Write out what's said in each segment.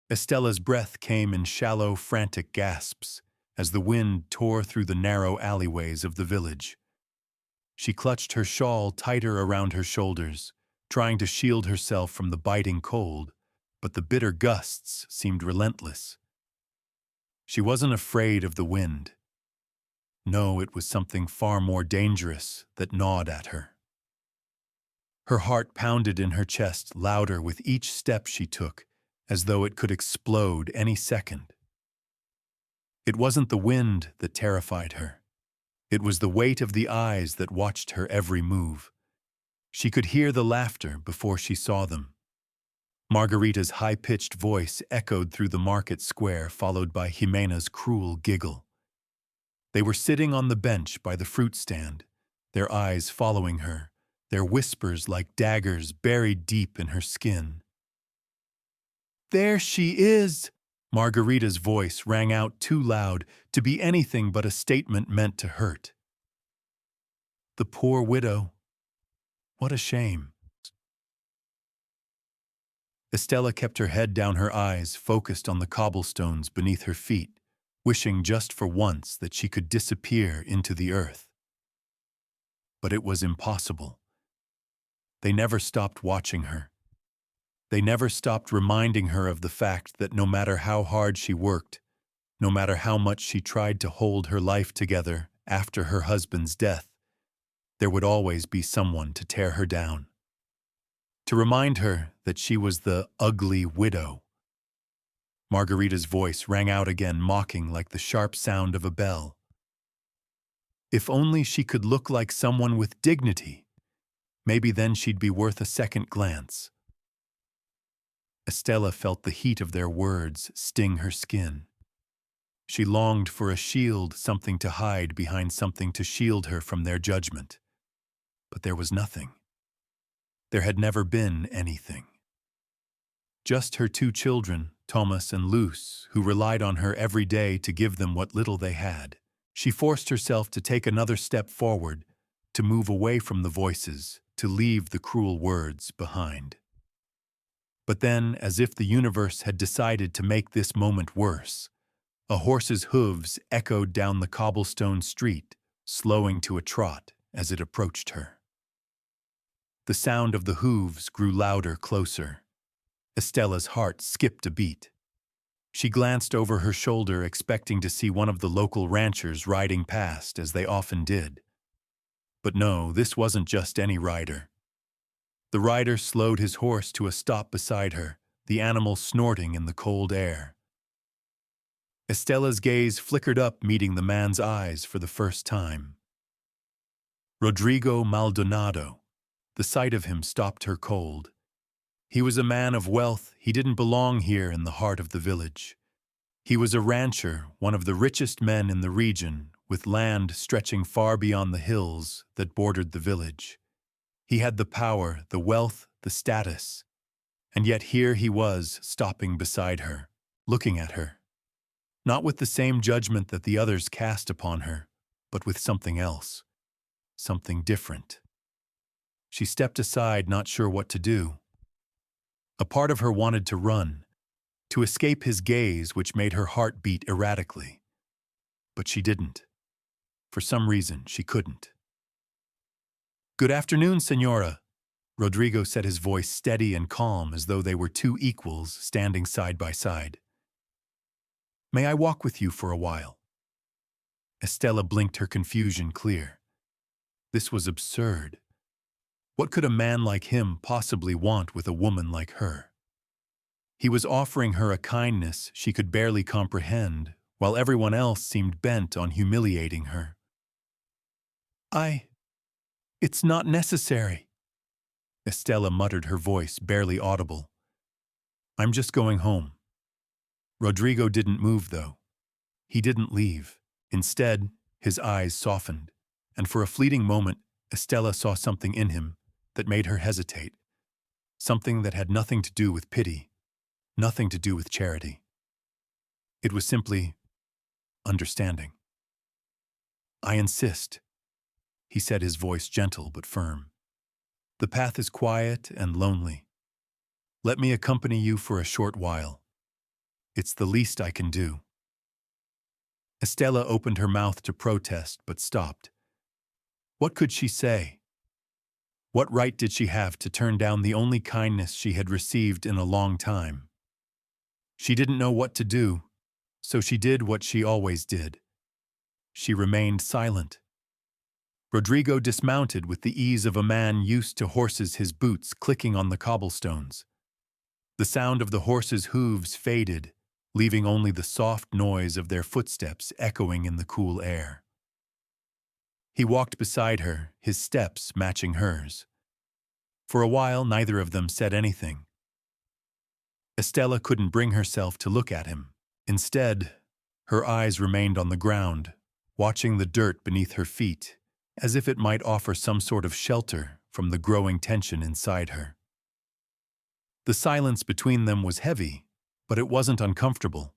Estella's breath came in shallow, frantic gasps as the wind tore through the narrow alleyways of the village. She clutched her shawl tighter around her shoulders, trying to shield herself from the biting cold, but the bitter gusts seemed relentless. She wasn't afraid of the wind. No, it was something far more dangerous that gnawed at her. Her heart pounded in her chest louder with each step she took, as though it could explode any second. It wasn't the wind that terrified her. It was the weight of the eyes that watched her every move. She could hear the laughter before she saw them. Margarita's high-pitched voice echoed through the market square, followed by Jimena's cruel giggle. They were sitting on the bench by the fruit stand, their eyes following her, their whispers like daggers buried deep in her skin. "There she is!" Margarita's voice rang out too loud to be anything but a statement meant to hurt. The poor widow. What a shame. Estella kept her head down, her eyes focused on the cobblestones beneath her feet, wishing just for once that she could disappear into the earth. But it was impossible. They never stopped watching her. They never stopped reminding her of the fact that no matter how hard she worked, no matter how much she tried to hold her life together after her husband's death, there would always be someone to tear her down. To remind her that she was the ugly widow. Margarita's voice rang out again, mocking like the sharp sound of a bell. If only she could look like someone with dignity, maybe then she'd be worth a second glance. Estella felt the heat of their words sting her skin. She longed for a shield, something to hide behind, something to shield her from their judgment. But there was nothing. There had never been anything. Just her two children, Thomas and Luce, who relied on her every day to give them what little they had. She forced herself to take another step forward, to move away from the voices, to leave the cruel words behind. But then, as if the universe had decided to make this moment worse, a horse's hooves echoed down the cobblestone street, slowing to a trot as it approached her. The sound of the hooves grew louder, closer. Estella's heart skipped a beat. She glanced over her shoulder, expecting to see one of the local ranchers riding past, as they often did. But no, this wasn't just any rider. The rider slowed his horse to a stop beside her, the animal snorting in the cold air. Estella's gaze flickered up, meeting the man's eyes for the first time. Rodrigo Maldonado. The sight of him stopped her cold. He was a man of wealth. He didn't belong here in the heart of the village. He was a rancher, one of the richest men in the region, with land stretching far beyond the hills that bordered the village. He had the power, the wealth, the status. And yet here he was, stopping beside her, looking at her. Not with the same judgment that the others cast upon her, but with something else. Something different. She stepped aside, not sure what to do. A part of her wanted to run, to escape his gaze, which made her heart beat erratically. But she didn't. For some reason, she couldn't. "Good afternoon, Senora," Rodrigo said, his voice steady and calm, as though they were two equals standing side by side. "May I walk with you for a while?" Estella blinked, her confusion clear. This was absurd. What could a man like him possibly want with a woman like her? He was offering her a kindness she could barely comprehend, while everyone else seemed bent on humiliating her. It's not necessary," Estella muttered, her voice barely audible. "I'm just going home." Rodrigo didn't move, though. He didn't leave. Instead, his eyes softened, and for a fleeting moment, Estella saw something in him that made her hesitate. Something that had nothing to do with pity, nothing to do with charity. It was simply understanding. "I insist," he said, his voice gentle but firm. "The path is quiet and lonely. Let me accompany you for a short while. It's the least I can do." Estella opened her mouth to protest, but stopped. What could she say? What right did she have to turn down the only kindness she had received in a long time? She didn't know what to do, so she did what she always did. She remained silent. Rodrigo dismounted with the ease of a man used to horses, his boots clicking on the cobblestones. The sound of the horses' hooves faded, leaving only the soft noise of their footsteps echoing in the cool air. He walked beside her, his steps matching hers. For a while, neither of them said anything. Estella couldn't bring herself to look at him. Instead, her eyes remained on the ground, watching the dirt beneath her feet, as if it might offer some sort of shelter from the growing tension inside her. The silence between them was heavy, but it wasn't uncomfortable.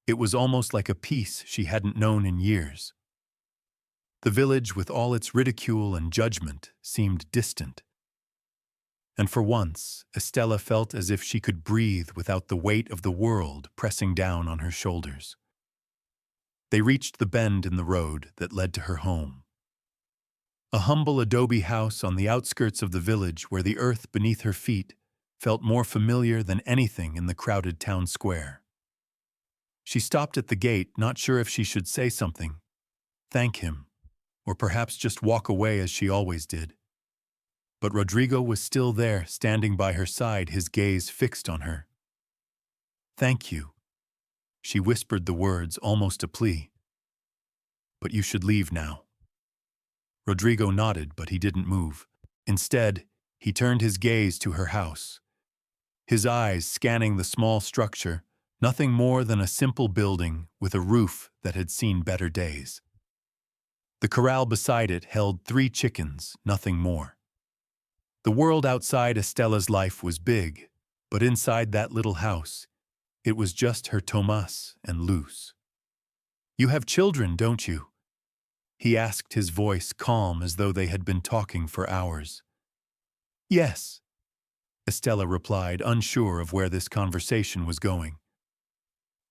It was almost like a peace she hadn't known in years. The village, with all its ridicule and judgment, seemed distant. And for once, Estella felt as if she could breathe without the weight of the world pressing down on her shoulders. They reached the bend in the road that led to her home. A humble adobe house on the outskirts of the village where the earth beneath her feet felt more familiar than anything in the crowded town square. She stopped at the gate, not sure if she should say something, thank him, or perhaps just walk away as she always did. But Rodrigo was still there, standing by her side, his gaze fixed on her. "Thank you." She whispered the words, almost a plea. "But you should leave now." Rodrigo nodded, but he didn't move. Instead, he turned his gaze to her house. His eyes scanning the small structure, nothing more than a simple building with a roof that had seen better days. The corral beside it held 3 chickens, nothing more. The world outside Estella's life was big, but inside that little house, it was just her Tomas and Luz. "You have children, don't you?" he asked, his voice calm as though they had been talking for hours. "Yes," Estella replied, unsure of where this conversation was going.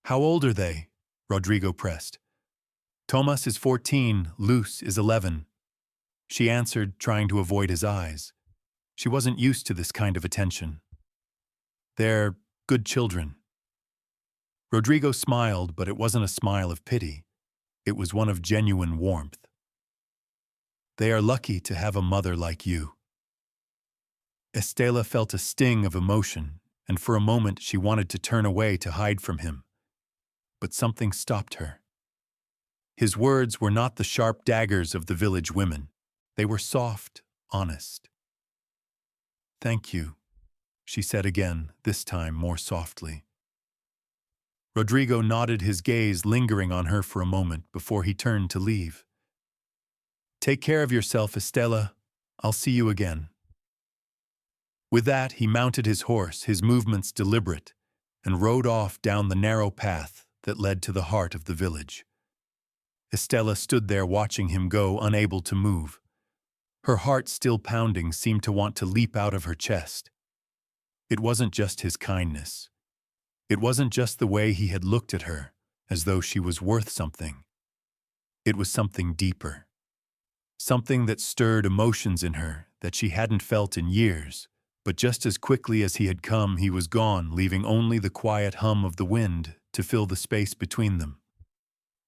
"How old are they?" Rodrigo pressed. "Tomas is 14, Luz is 11. She answered, trying to avoid his eyes. She wasn't used to this kind of attention. "They're good children." Rodrigo smiled, but it wasn't a smile of pity. It was one of genuine warmth. "They are lucky to have a mother like you." Estella felt a sting of emotion, and for a moment she wanted to turn away to hide from him. But something stopped her. His words were not the sharp daggers of the village women. They were soft, honest. "Thank you," she said again, this time more softly. Rodrigo nodded, his gaze lingering on her for a moment before he turned to leave. "Take care of yourself, Estella. I'll see you again." With that, he mounted his horse, his movements deliberate, and rode off down the narrow path that led to the heart of the village. Estella stood there watching him go, unable to move. Her heart, still pounding, seemed to want to leap out of her chest. It wasn't just his kindness. It wasn't just the way he had looked at her, as though she was worth something. It was something deeper. Something that stirred emotions in her that she hadn't felt in years. But just as quickly as he had come, he was gone, leaving only the quiet hum of the wind to fill the space between them.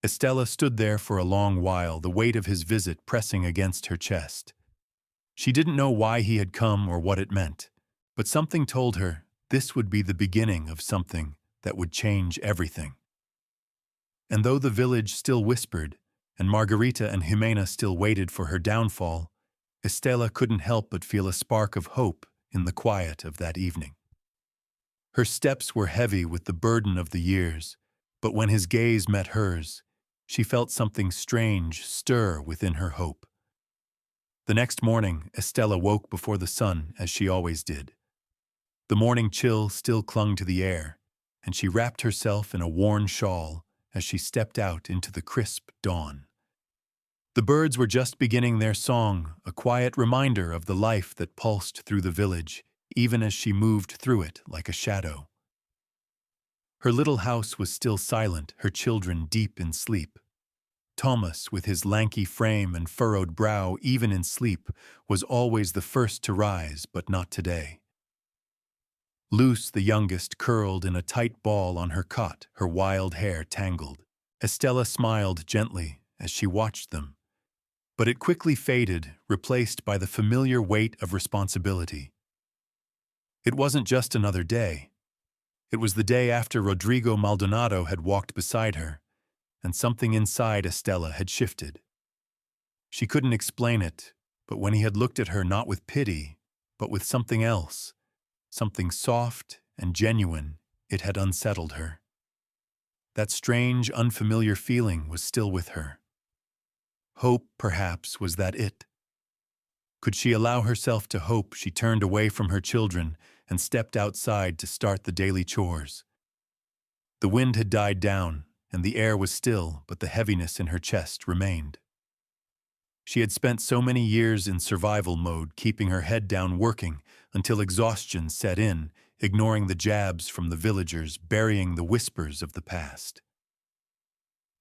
Estella stood there for a long while, the weight of his visit pressing against her chest. She didn't know why he had come or what it meant, but something told her this would be the beginning of something that would change everything. And though the village still whispered, and Margarita and Jimena still waited for her downfall, Estella couldn't help but feel a spark of hope in the quiet of that evening. Her steps were heavy with the burden of the years, but when his gaze met hers, she felt something strange stir within her hope. The next morning, Estella woke before the sun, as she always did. The morning chill still clung to the air, and she wrapped herself in a worn shawl as she stepped out into the crisp dawn. The birds were just beginning their song, a quiet reminder of the life that pulsed through the village, even as she moved through it like a shadow. Her little house was still silent, her children deep in sleep. Thomas, with his lanky frame and furrowed brow, even in sleep, was always the first to rise, but not today. Luce, the youngest, curled in a tight ball on her cot, her wild hair tangled. Estella smiled gently as she watched them, but it quickly faded, replaced by the familiar weight of responsibility. It wasn't just another day. It was the day after Rodrigo Maldonado had walked beside her, and something inside Estella had shifted. She couldn't explain it, but when he had looked at her not with pity, but with something else, something soft and genuine, it had unsettled her. That strange, unfamiliar feeling was still with her. Hope, perhaps, was that it? Could she allow herself to hope? She turned away from her children and stepped outside to start the daily chores. The wind had died down, and the air was still, but the heaviness in her chest remained. She had spent so many years in survival mode, keeping her head down working, until exhaustion set in, ignoring the jabs from the villagers, burying the whispers of the past.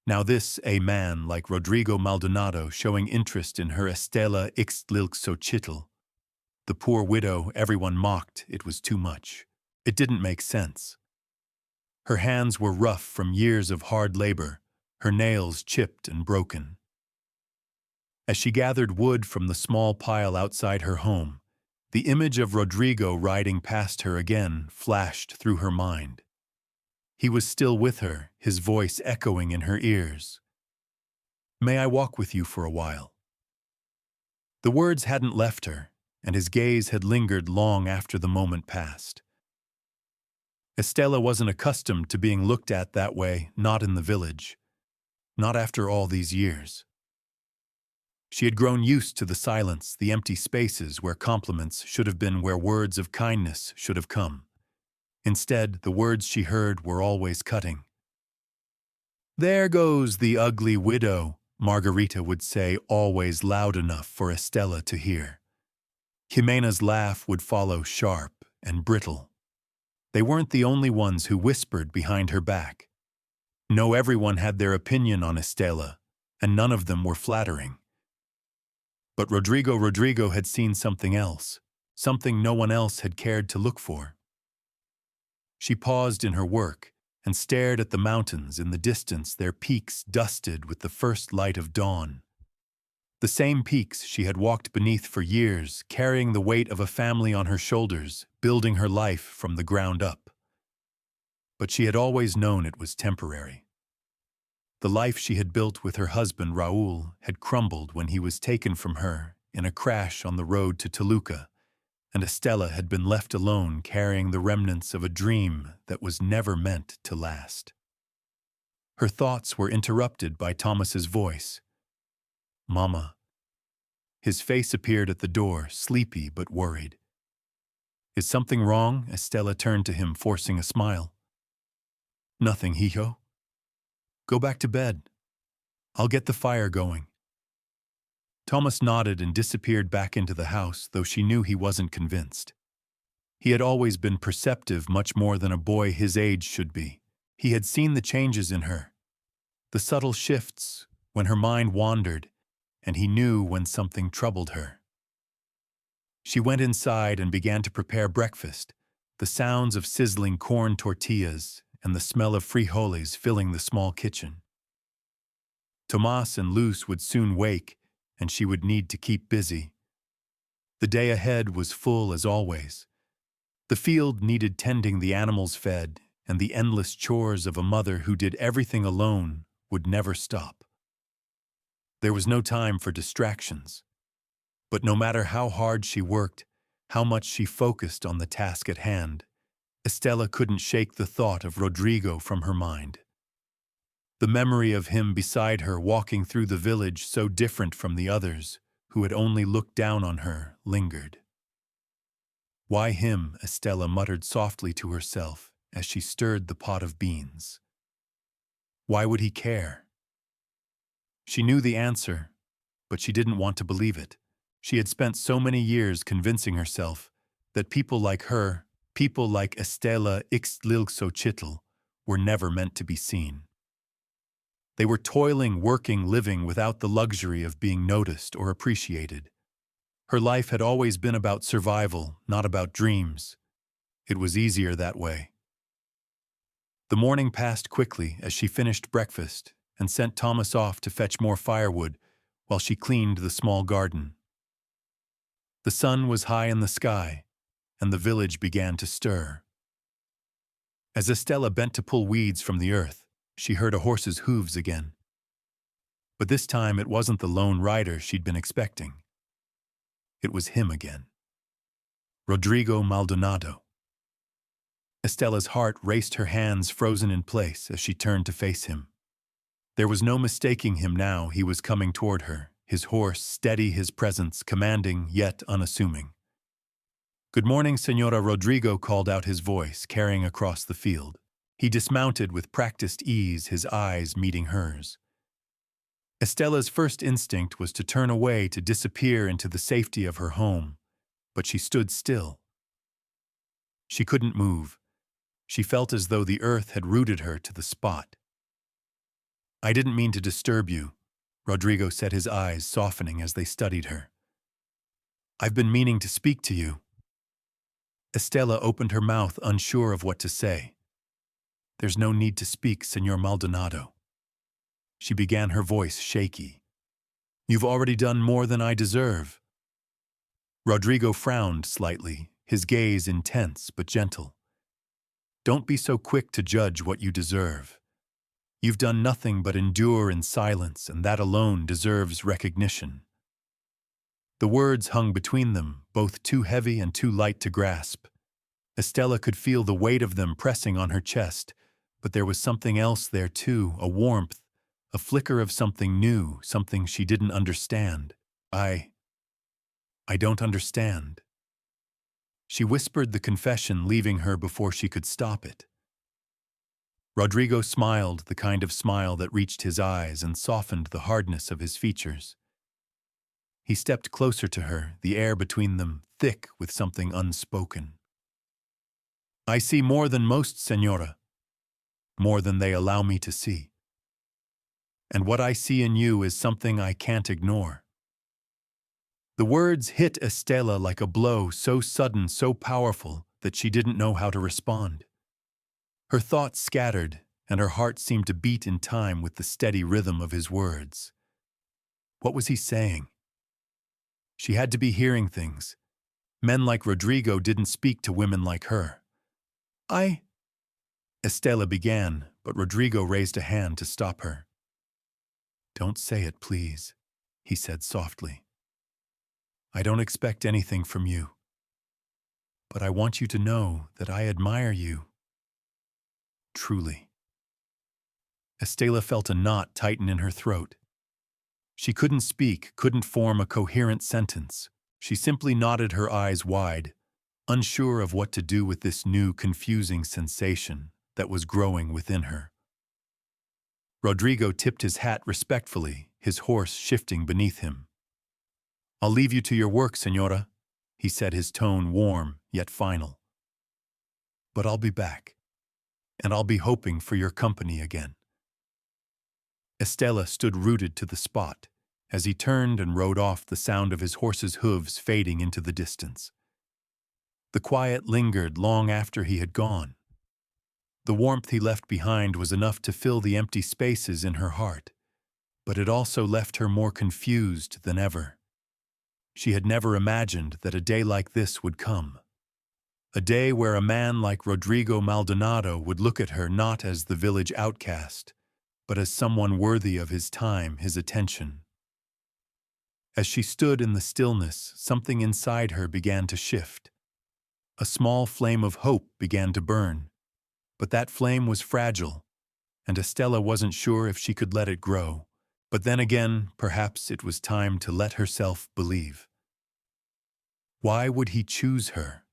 Now this, a man like Rodrigo Maldonado, showing interest in her Estela Ixtlilxochitl. The poor widow, everyone mocked, it was too much. It didn't make sense. Her hands were rough from years of hard labor, her nails chipped and broken. As she gathered wood from the small pile outside her home, the image of Rodrigo riding past her again flashed through her mind. He was still with her, his voice echoing in her ears. "May I walk with you for a while?" The words hadn't left her, and his gaze had lingered long after the moment passed. Estella wasn't accustomed to being looked at that way, not in the village, not after all these years. She had grown used to the silence, the empty spaces where compliments should have been, where words of kindness should have come. Instead, the words she heard were always cutting. "There goes the ugly widow," Margarita would say, always loud enough for Estella to hear. Jimena's laugh would follow, sharp and brittle. They weren't the only ones who whispered behind her back. No, everyone had their opinion on Estella, and none of them were flattering. But Rodrigo had seen something else, something no one else had cared to look for. She paused in her work and stared at the mountains in the distance, their peaks dusted with the first light of dawn. The same peaks she had walked beneath for years, carrying the weight of a family on her shoulders, building her life from the ground up. But she had always known it was temporary. The life she had built with her husband, Raúl, had crumbled when he was taken from her in a crash on the road to Toluca, and Estella had been left alone carrying the remnants of a dream that was never meant to last. Her thoughts were interrupted by Thomas's voice. "Mama." His face appeared at the door, sleepy but worried. "Is something wrong?" Estella turned to him, forcing a smile. "Nothing, hijo. Go back to bed. I'll get the fire going." Thomas nodded and disappeared back into the house, though she knew he wasn't convinced. He had always been perceptive, much more than a boy his age should be. He had seen the changes in her, the subtle shifts when her mind wandered, and he knew when something troubled her. She went inside and began to prepare breakfast, the sounds of sizzling corn tortillas and the smell of frijoles filling the small kitchen. Tomás and Luz would soon wake, and she would need to keep busy. The day ahead was full as always. The field needed tending, the animals fed, and the endless chores of a mother who did everything alone would never stop. There was no time for distractions. But no matter how hard she worked, how much she focused on the task at hand, Estella couldn't shake the thought of Rodrigo from her mind. The memory of him beside her, walking through the village, so different from the others, who had only looked down on her, lingered. "Why him?" Estella muttered softly to herself as she stirred the pot of beans. Why would he care? She knew the answer, but she didn't want to believe it. She had spent so many years convincing herself that people like her, people like Estela Ixtlilxochitl, were never meant to be seen. They were toiling, working, living without the luxury of being noticed or appreciated. Her life had always been about survival, not about dreams. It was easier that way. The morning passed quickly as she finished breakfast and sent Thomas off to fetch more firewood while she cleaned the small garden. The sun was high in the sky, and the village began to stir. As Estella bent to pull weeds from the earth, she heard a horse's hooves again. But this time it wasn't the lone rider she'd been expecting. It was him again. Rodrigo Maldonado. Estella's heart raced, her hands frozen in place as she turned to face him. There was no mistaking him now. He was coming toward her, his horse steady, his presence commanding yet unassuming. "Good morning, Señora," Rodrigo called out, his voice carrying across the field. He dismounted with practiced ease, his eyes meeting hers. Estella's first instinct was to turn away, to disappear into the safety of her home, but she stood still. She couldn't move. She felt as though the earth had rooted her to the spot. "I didn't mean to disturb you," Rodrigo said, his eyes softening as they studied her. "I've been meaning to speak to you." Estella opened her mouth, unsure of what to say. "There's no need to speak, Señor Maldonado." She began, her voice shaky. "You've already done more than I deserve." Rodrigo frowned slightly, his gaze intense but gentle. "Don't be so quick to judge what you deserve. You've done nothing but endure in silence, and that alone deserves recognition." The words hung between them, both too heavy and too light to grasp. Estella could feel the weight of them pressing on her chest, but there was something else there too, a warmth, a flicker of something new, something she didn't understand. I don't understand." She whispered the confession, leaving her before she could stop it. Rodrigo smiled, the kind of smile that reached his eyes and softened the hardness of his features. He stepped closer to her, the air between them thick with something unspoken. "I see more than most, Señora. More than they allow me to see. And what I see in you is something I can't ignore." The words hit Estella like a blow, so sudden, so powerful, that she didn't know how to respond. Her thoughts scattered, and her heart seemed to beat in time with the steady rhythm of his words. What was he saying? She had to be hearing things. Men like Rodrigo didn't speak to women like her. Estella began, but Rodrigo raised a hand to stop her. "Don't say it, please," he said softly. "I don't expect anything from you. But I want you to know that I admire you. Truly." Estella felt a knot tighten in her throat. She couldn't speak, couldn't form a coherent sentence. She simply nodded, her eyes wide, unsure of what to do with this new, confusing sensation that was growing within her. Rodrigo tipped his hat respectfully, his horse shifting beneath him. "I'll leave you to your work, Señora," he said, his tone warm yet final. "But I'll be back, and I'll be hoping for your company again." Estella stood rooted to the spot as he turned and rode off, the sound of his horse's hooves fading into the distance. The quiet lingered long after he had gone. The warmth he left behind was enough to fill the empty spaces in her heart, but it also left her more confused than ever. She had never imagined that a day like this would come. A day where a man like Rodrigo Maldonado would look at her not as the village outcast, but as someone worthy of his time, his attention. As she stood in the stillness, something inside her began to shift. A small flame of hope began to burn, but that flame was fragile, and Estella wasn't sure if she could let it grow. But then again, perhaps it was time to let herself believe. Why would he choose her?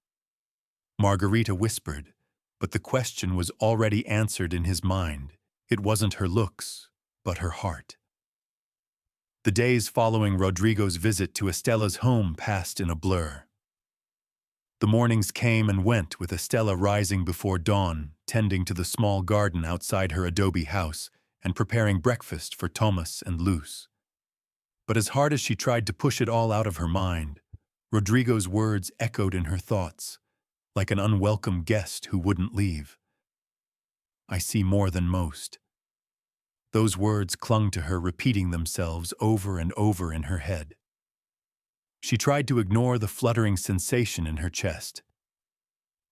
Margarita whispered, but the question was already answered in his mind. It wasn't her looks, but her heart. The days following Rodrigo's visit to Estella's home passed in a blur. The mornings came and went with Estella rising before dawn, tending to the small garden outside her adobe house and preparing breakfast for Thomas and Luz. But as hard as she tried to push it all out of her mind, Rodrigo's words echoed in her thoughts, like an unwelcome guest who wouldn't leave. I see more than most. Those words clung to her, repeating themselves over and over in her head. She tried to ignore the fluttering sensation in her chest.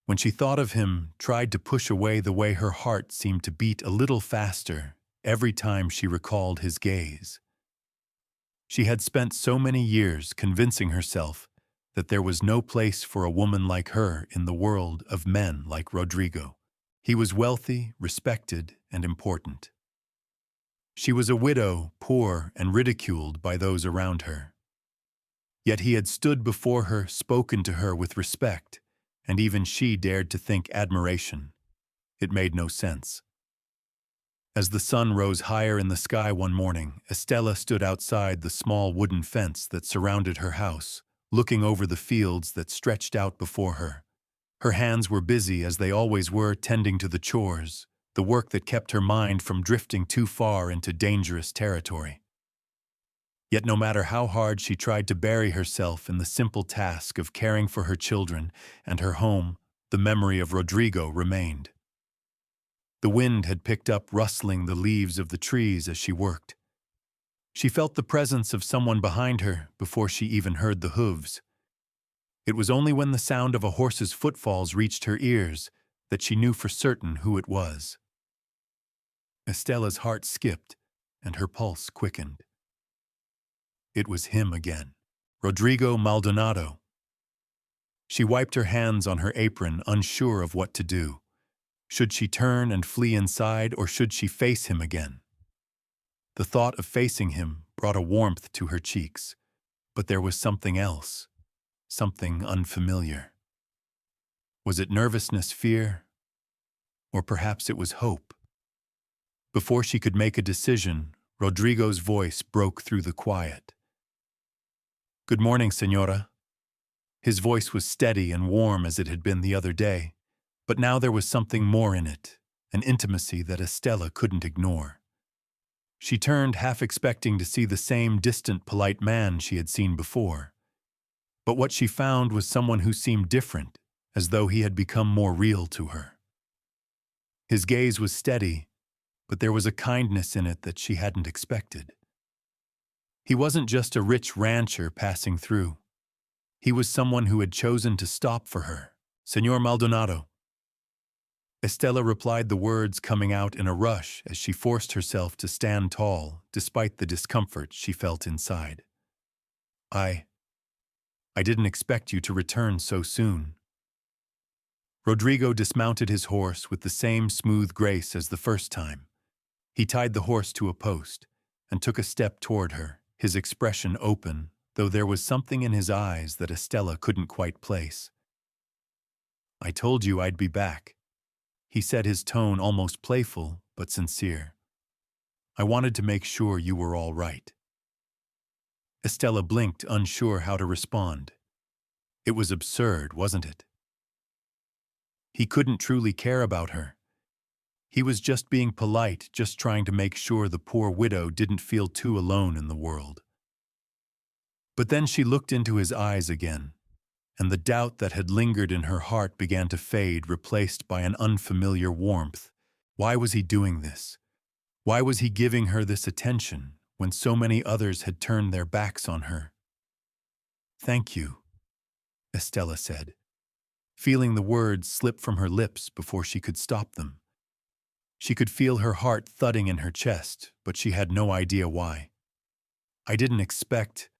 When she thought of him, tried to push away the way her heart seemed to beat a little faster every time she recalled his gaze. She had spent so many years convincing herself that there was no place for a woman like her in the world of men like Rodrigo. He was wealthy, respected, and important. She was a widow, poor, and ridiculed by those around her. Yet he had stood before her, spoken to her with respect, and even she dared to think admiration. It made no sense. As the sun rose higher in the sky one morning, Estella stood outside the small wooden fence that surrounded her house, looking over the fields that stretched out before her. Her hands were busy, as they always were, tending to the chores, the work that kept her mind from drifting too far into dangerous territory. Yet no matter how hard she tried to bury herself in the simple task of caring for her children and her home, the memory of Rodrigo remained. The wind had picked up, rustling the leaves of the trees as she worked. She felt the presence of someone behind her before she even heard the hooves. It was only when the sound of a horse's footfalls reached her ears that she knew for certain who it was. Estella's heart skipped and her pulse quickened. It was him again, Rodrigo Maldonado. She wiped her hands on her apron, unsure of what to do. Should she turn and flee inside, or should she face him again? The thought of facing him brought a warmth to her cheeks, but there was something else, something unfamiliar. Was it nervousness, fear? Or perhaps it was hope? Before she could make a decision, Rodrigo's voice broke through the quiet. "Good morning, señora." His voice was steady and warm as it had been the other day, but now there was something more in it, an intimacy that Estella couldn't ignore. She turned, half expecting to see the same distant, polite man she had seen before. But what she found was someone who seemed different, as though he had become more real to her. His gaze was steady, but there was a kindness in it that she hadn't expected. He wasn't just a rich rancher passing through. He was someone who had chosen to stop for her. "Señor Maldonado." Estella replied, the words coming out in a rush as she forced herself to stand tall, despite the discomfort she felt inside. I didn't expect you to return so soon." Rodrigo dismounted his horse with the same smooth grace as the first time. He tied the horse to a post and took a step toward her, his expression open, though there was something in his eyes that Estella couldn't quite place. "I told you I'd be back," he said, his tone almost playful but sincere. "I wanted to make sure you were all right." Estella blinked, unsure how to respond. It was absurd, wasn't it? He couldn't truly care about her. He was just being polite, just trying to make sure the poor widow didn't feel too alone in the world. But then she looked into his eyes again, and the doubt that had lingered in her heart began to fade, replaced by an unfamiliar warmth. Why was he doing this? Why was he giving her this attention when so many others had turned their backs on her? "Thank you," Estella said, feeling the words slip from her lips before she could stop them. She could feel her heart thudding in her chest, but she had no idea why. "I didn't expect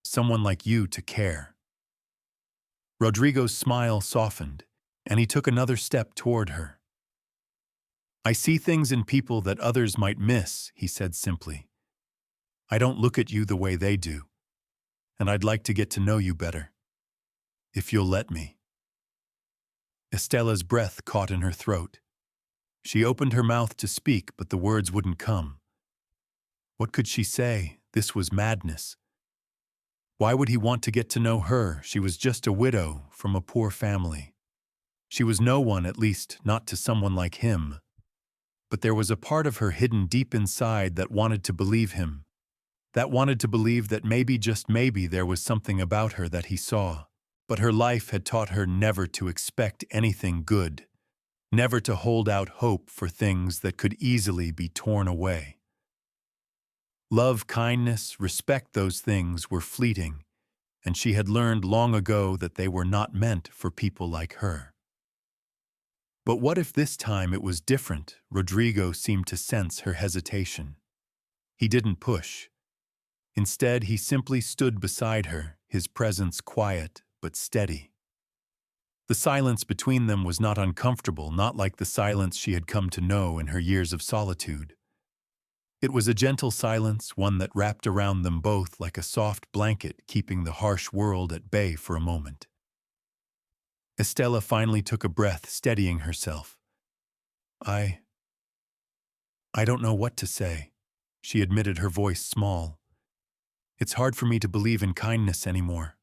someone like you to care." Rodrigo's smile softened, and he took another step toward her. "I see things in people that others might miss," he said simply. "I don't look at you the way they do, and I'd like to get to know you better. If you'll let me." Estella's breath caught in her throat. She opened her mouth to speak, but the words wouldn't come. What could she say? This was madness. Why would he want to get to know her? She was just a widow from a poor family. She was no one, at least not to someone like him. But there was a part of her hidden deep inside that wanted to believe him, that wanted to believe that maybe, just maybe, there was something about her that he saw. But her life had taught her never to expect anything good, never to hold out hope for things that could easily be torn away. Love, kindness, respect, those things were fleeting, and she had learned long ago that they were not meant for people like her. But what if this time it was different? Rodrigo seemed to sense her hesitation. He didn't push. Instead, he simply stood beside her, his presence quiet but steady. The silence between them was not uncomfortable, not like the silence she had come to know in her years of solitude. It was a gentle silence, one that wrapped around them both like a soft blanket, keeping the harsh world at bay for a moment. Estella finally took a breath, steadying herself. I don't know what to say, she admitted, her voice small. It's hard for me to believe in kindness anymore.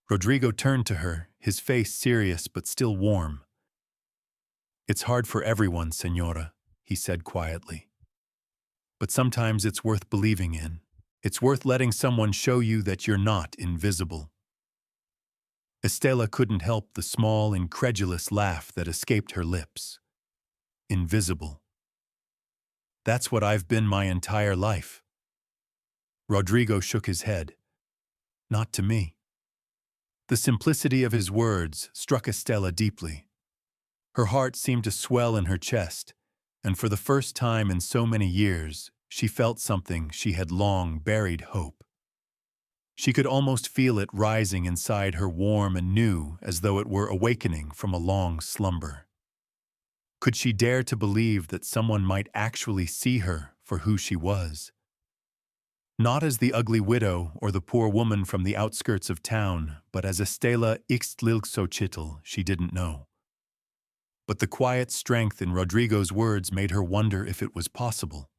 Rodrigo turned to her, his face serious but still warm. It's hard for everyone, Señora, he said quietly. But sometimes it's worth believing in. It's worth letting someone show you that you're not invisible. Estella couldn't help the small, incredulous laugh that escaped her lips. Invisible. That's what I've been my entire life. Rodrigo shook his head. Not to me. The simplicity of his words struck Estella deeply. Her heart seemed to swell in her chest, and for the first time in so many years, she felt something she had long buried: hope. She could almost feel it rising inside her, warm and new, as though it were awakening from a long slumber. Could she dare to believe that someone might actually see her for who she was? Not as the ugly widow or the poor woman from the outskirts of town, but as Estella Ixtlilxochitl she didn't know. But the quiet strength in Rodrigo's words made her wonder if it was possible.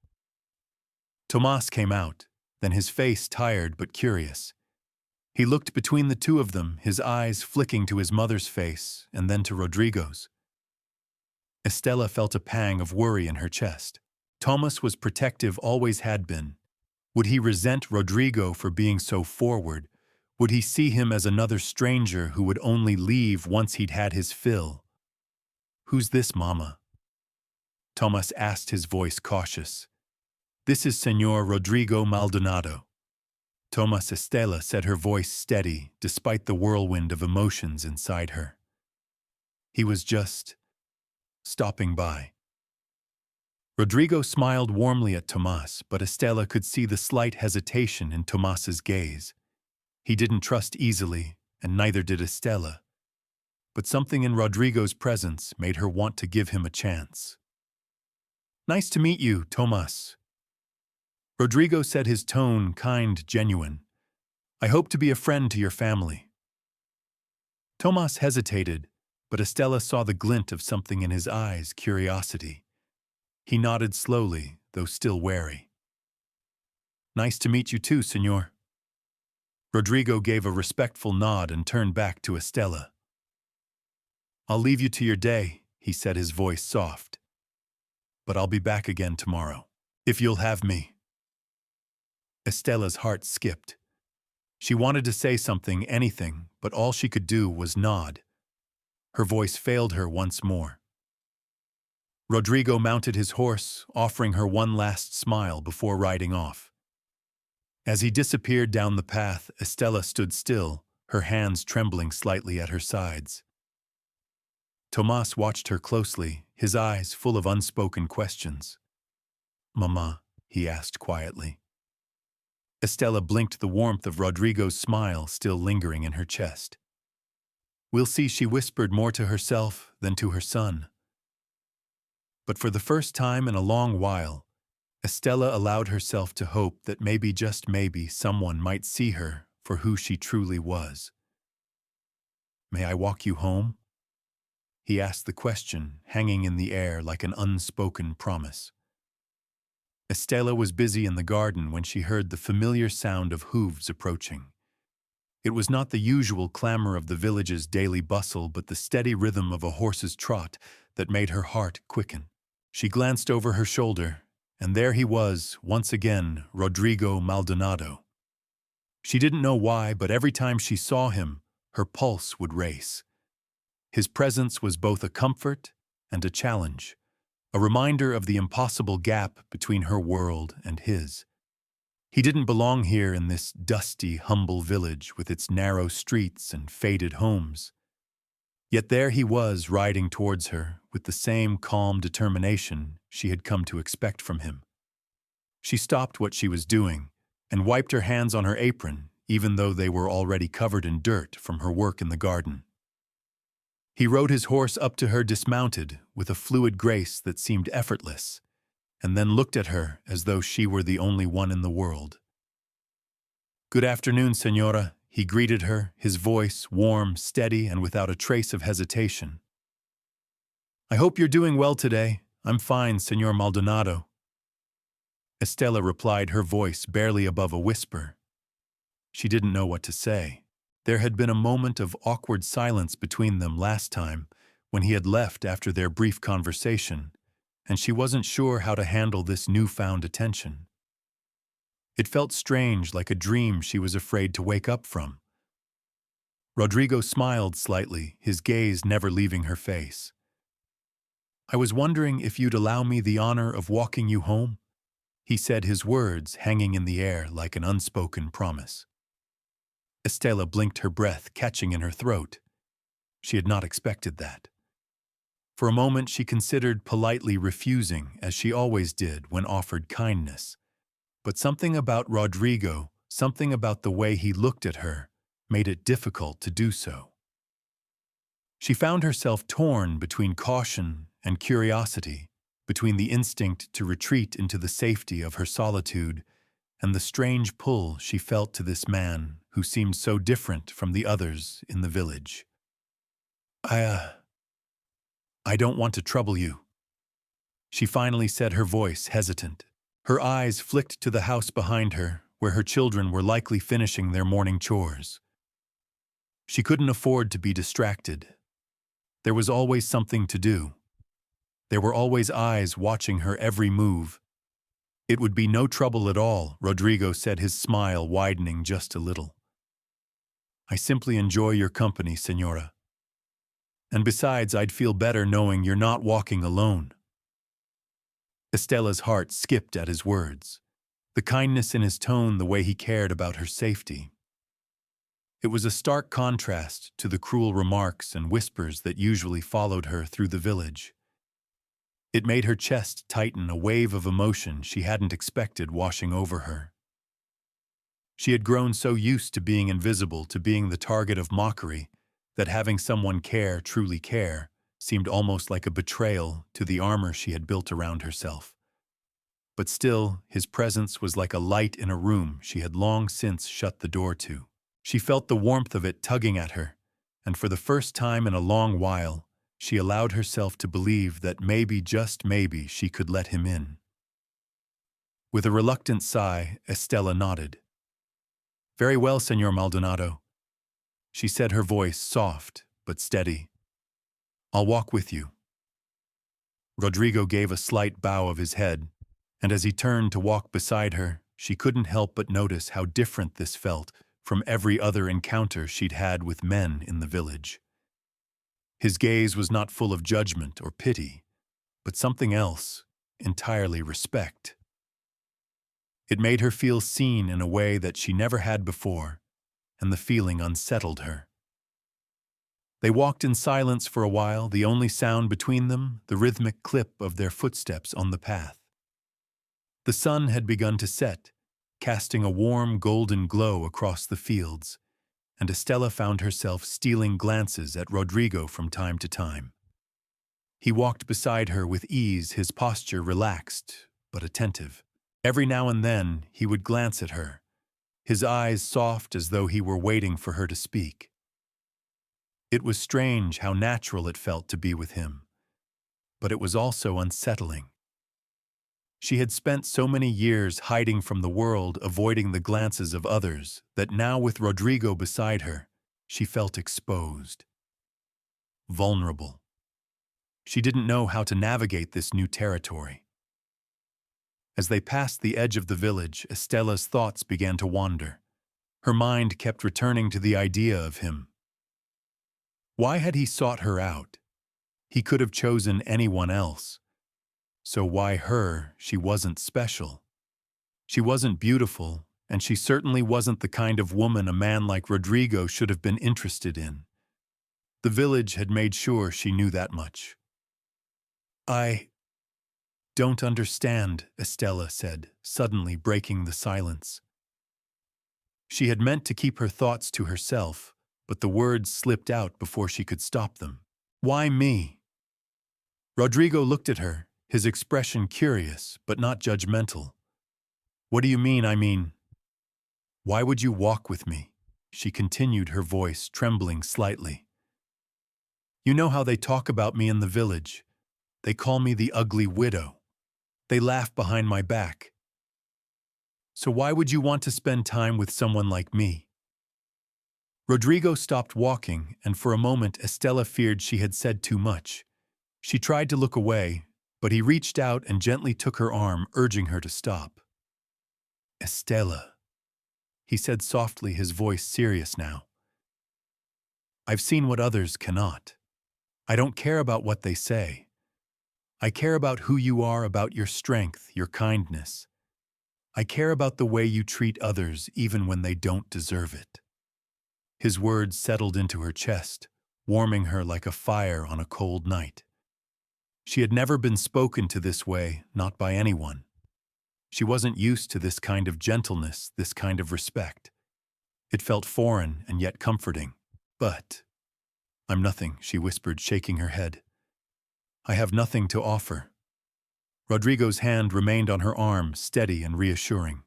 Tomas came out, then his face tired but curious. He looked between the two of them, his eyes flicking to his mother's face and then to Rodrigo's. Estella felt a pang of worry in her chest. Tomas was protective, always had been. Would he resent Rodrigo for being so forward? Would he see him as another stranger who would only leave once he'd had his fill? Who's this, Mama? Tomas asked, his voice cautious. This is Señor Rodrigo Maldonado. Tomas. Estella said, her voice steady, despite the whirlwind of emotions inside her. He was just stopping by. Rodrigo smiled warmly at Tomas, but Estella could see the slight hesitation in Tomas's gaze. He didn't trust easily, and neither did Estella. But something in Rodrigo's presence made her want to give him a chance. Nice to meet you, Tomas. Rodrigo said, his tone kind, genuine. I hope to be a friend to your family. Tomas hesitated, but Estella saw the glint of something in his eyes, curiosity. He nodded slowly, though still wary. Nice to meet you too, Señor. Rodrigo gave a respectful nod and turned back to Estella. I'll leave you to your day, he said, his voice soft. But I'll be back again tomorrow, if you'll have me. Estella's heart skipped. She wanted to say something, anything, but all she could do was nod. Her voice failed her once more. Rodrigo mounted his horse, offering her one last smile before riding off. As he disappeared down the path, Estella stood still, her hands trembling slightly at her sides. Tomas watched her closely, his eyes full of unspoken questions. Mama, he asked quietly. Estella blinked, the warmth of Rodrigo's smile still lingering in her chest. We'll see, she whispered, more to herself than to her son. But for the first time in a long while, Estella allowed herself to hope that maybe, just maybe, someone might see her for who she truly was. May I walk you home? He asked the question, hanging in the air like an unspoken promise. Estela was busy in the garden when she heard the familiar sound of hooves approaching. It was not the usual clamor of the village's daily bustle, but the steady rhythm of a horse's trot that made her heart quicken. She glanced over her shoulder, and there he was, once again, Rodrigo Maldonado. She didn't know why, but every time she saw him, her pulse would race. His presence was both a comfort and a challenge, a reminder of the impossible gap between her world and his. He didn't belong here in this dusty, humble village with its narrow streets and faded homes. Yet there he was, riding towards her with the same calm determination she had come to expect from him. She stopped what she was doing and wiped her hands on her apron, even though they were already covered in dirt from her work in the garden. He rode his horse up to her dismounted with a fluid grace that seemed effortless, and then looked at her as though she were the only one in the world. "Good afternoon, Señora," he greeted her, his voice warm, steady, and without a trace of hesitation. "I hope you're doing well today. I'm fine, Señor Maldonado." Estela replied, her voice barely above a whisper. She didn't know what to say. There had been a moment of awkward silence between them last time, when he had left after their brief conversation, and she wasn't sure how to handle this newfound attention. It felt strange, like a dream she was afraid to wake up from. Rodrigo smiled slightly, his gaze never leaving her face. "I was wondering if you'd allow me the honor of walking you home," he said, his words hanging in the air like an unspoken promise. Estela blinked, her breath catching in her throat. She had not expected that. For a moment she considered politely refusing, as she always did when offered kindness. But something about Rodrigo, something about the way he looked at her, made it difficult to do so. She found herself torn between caution and curiosity, between the instinct to retreat into the safety of her solitude and the strange pull she felt to this man who seemed so different from the others in the village. I don't want to trouble you," she finally said, her voice hesitant. Her eyes flicked to the house behind her, where her children were likely finishing their morning chores. She couldn't afford to be distracted. There was always something to do. There were always eyes watching her every move. "It would be no trouble at all," Rodrigo said, his smile widening just a little. "I simply enjoy your company, Señora. And besides, I'd feel better knowing you're not walking alone." Estela's heart skipped at his words, the kindness in his tone, the way he cared about her safety. It was a stark contrast to the cruel remarks and whispers that usually followed her through the village. It made her chest tighten, a wave of emotion she hadn't expected washing over her. She had grown so used to being invisible, to being the target of mockery, that having someone care, truly care, seemed almost like a betrayal to the armor she had built around herself. But still, his presence was like a light in a room she had long since shut the door to. She felt the warmth of it tugging at her, and for the first time in a long while, she allowed herself to believe that maybe, just maybe, she could let him in. With a reluctant sigh, Estela nodded. "Very well, Señor Maldonado," she said, her voice soft but steady. "I'll walk with you." Rodrigo gave a slight bow of his head, and as he turned to walk beside her, she couldn't help but notice how different this felt from every other encounter she'd had with men in the village. His gaze was not full of judgment or pity, but something else, entirely respect. It made her feel seen in a way that she never had before, and the feeling unsettled her. They walked in silence for a while, the only sound between them the rhythmic clip of their footsteps on the path. The sun had begun to set, casting a warm golden glow across the fields, and Estela found herself stealing glances at Rodrigo from time to time. He walked beside her with ease, his posture relaxed but attentive. Every now and then he would glance at her, his eyes soft as though he were waiting for her to speak. It was strange how natural it felt to be with him, but it was also unsettling. She had spent so many years hiding from the world, avoiding the glances of others, that now with Rodrigo beside her, she felt exposed, vulnerable. She didn't know how to navigate this new territory. As they passed the edge of the village, Estella's thoughts began to wander. Her mind kept returning to the idea of him. Why had he sought her out? He could have chosen anyone else. So why her? She wasn't special. She wasn't beautiful, and she certainly wasn't the kind of woman a man like Rodrigo should have been interested in. The village had made sure she knew that much. I don't understand, Estella said, suddenly breaking the silence. She had meant to keep her thoughts to herself, but the words slipped out before she could stop them. Why me? Rodrigo looked at her, his expression curious, but not judgmental. What do you mean, why would you walk with me? She continued, her voice trembling slightly. You know how they talk about me in the village. They call me the ugly widow. They laugh behind my back. So why would you want to spend time with someone like me? Rodrigo stopped walking, and for a moment Estella feared she had said too much. She tried to look away, but he reached out and gently took her arm, urging her to stop. Estella, he said softly, his voice serious now. I've seen what others cannot. I don't care about what they say. I care about who you are, about your strength, your kindness. I care about the way you treat others even when they don't deserve it. His words settled into her chest, warming her like a fire on a cold night. She had never been spoken to this way, not by anyone. She wasn't used to this kind of gentleness, this kind of respect. It felt foreign and yet comforting. But I'm nothing, she whispered, shaking her head. I have nothing to offer. Rodrigo's hand remained on her arm, steady and reassuring.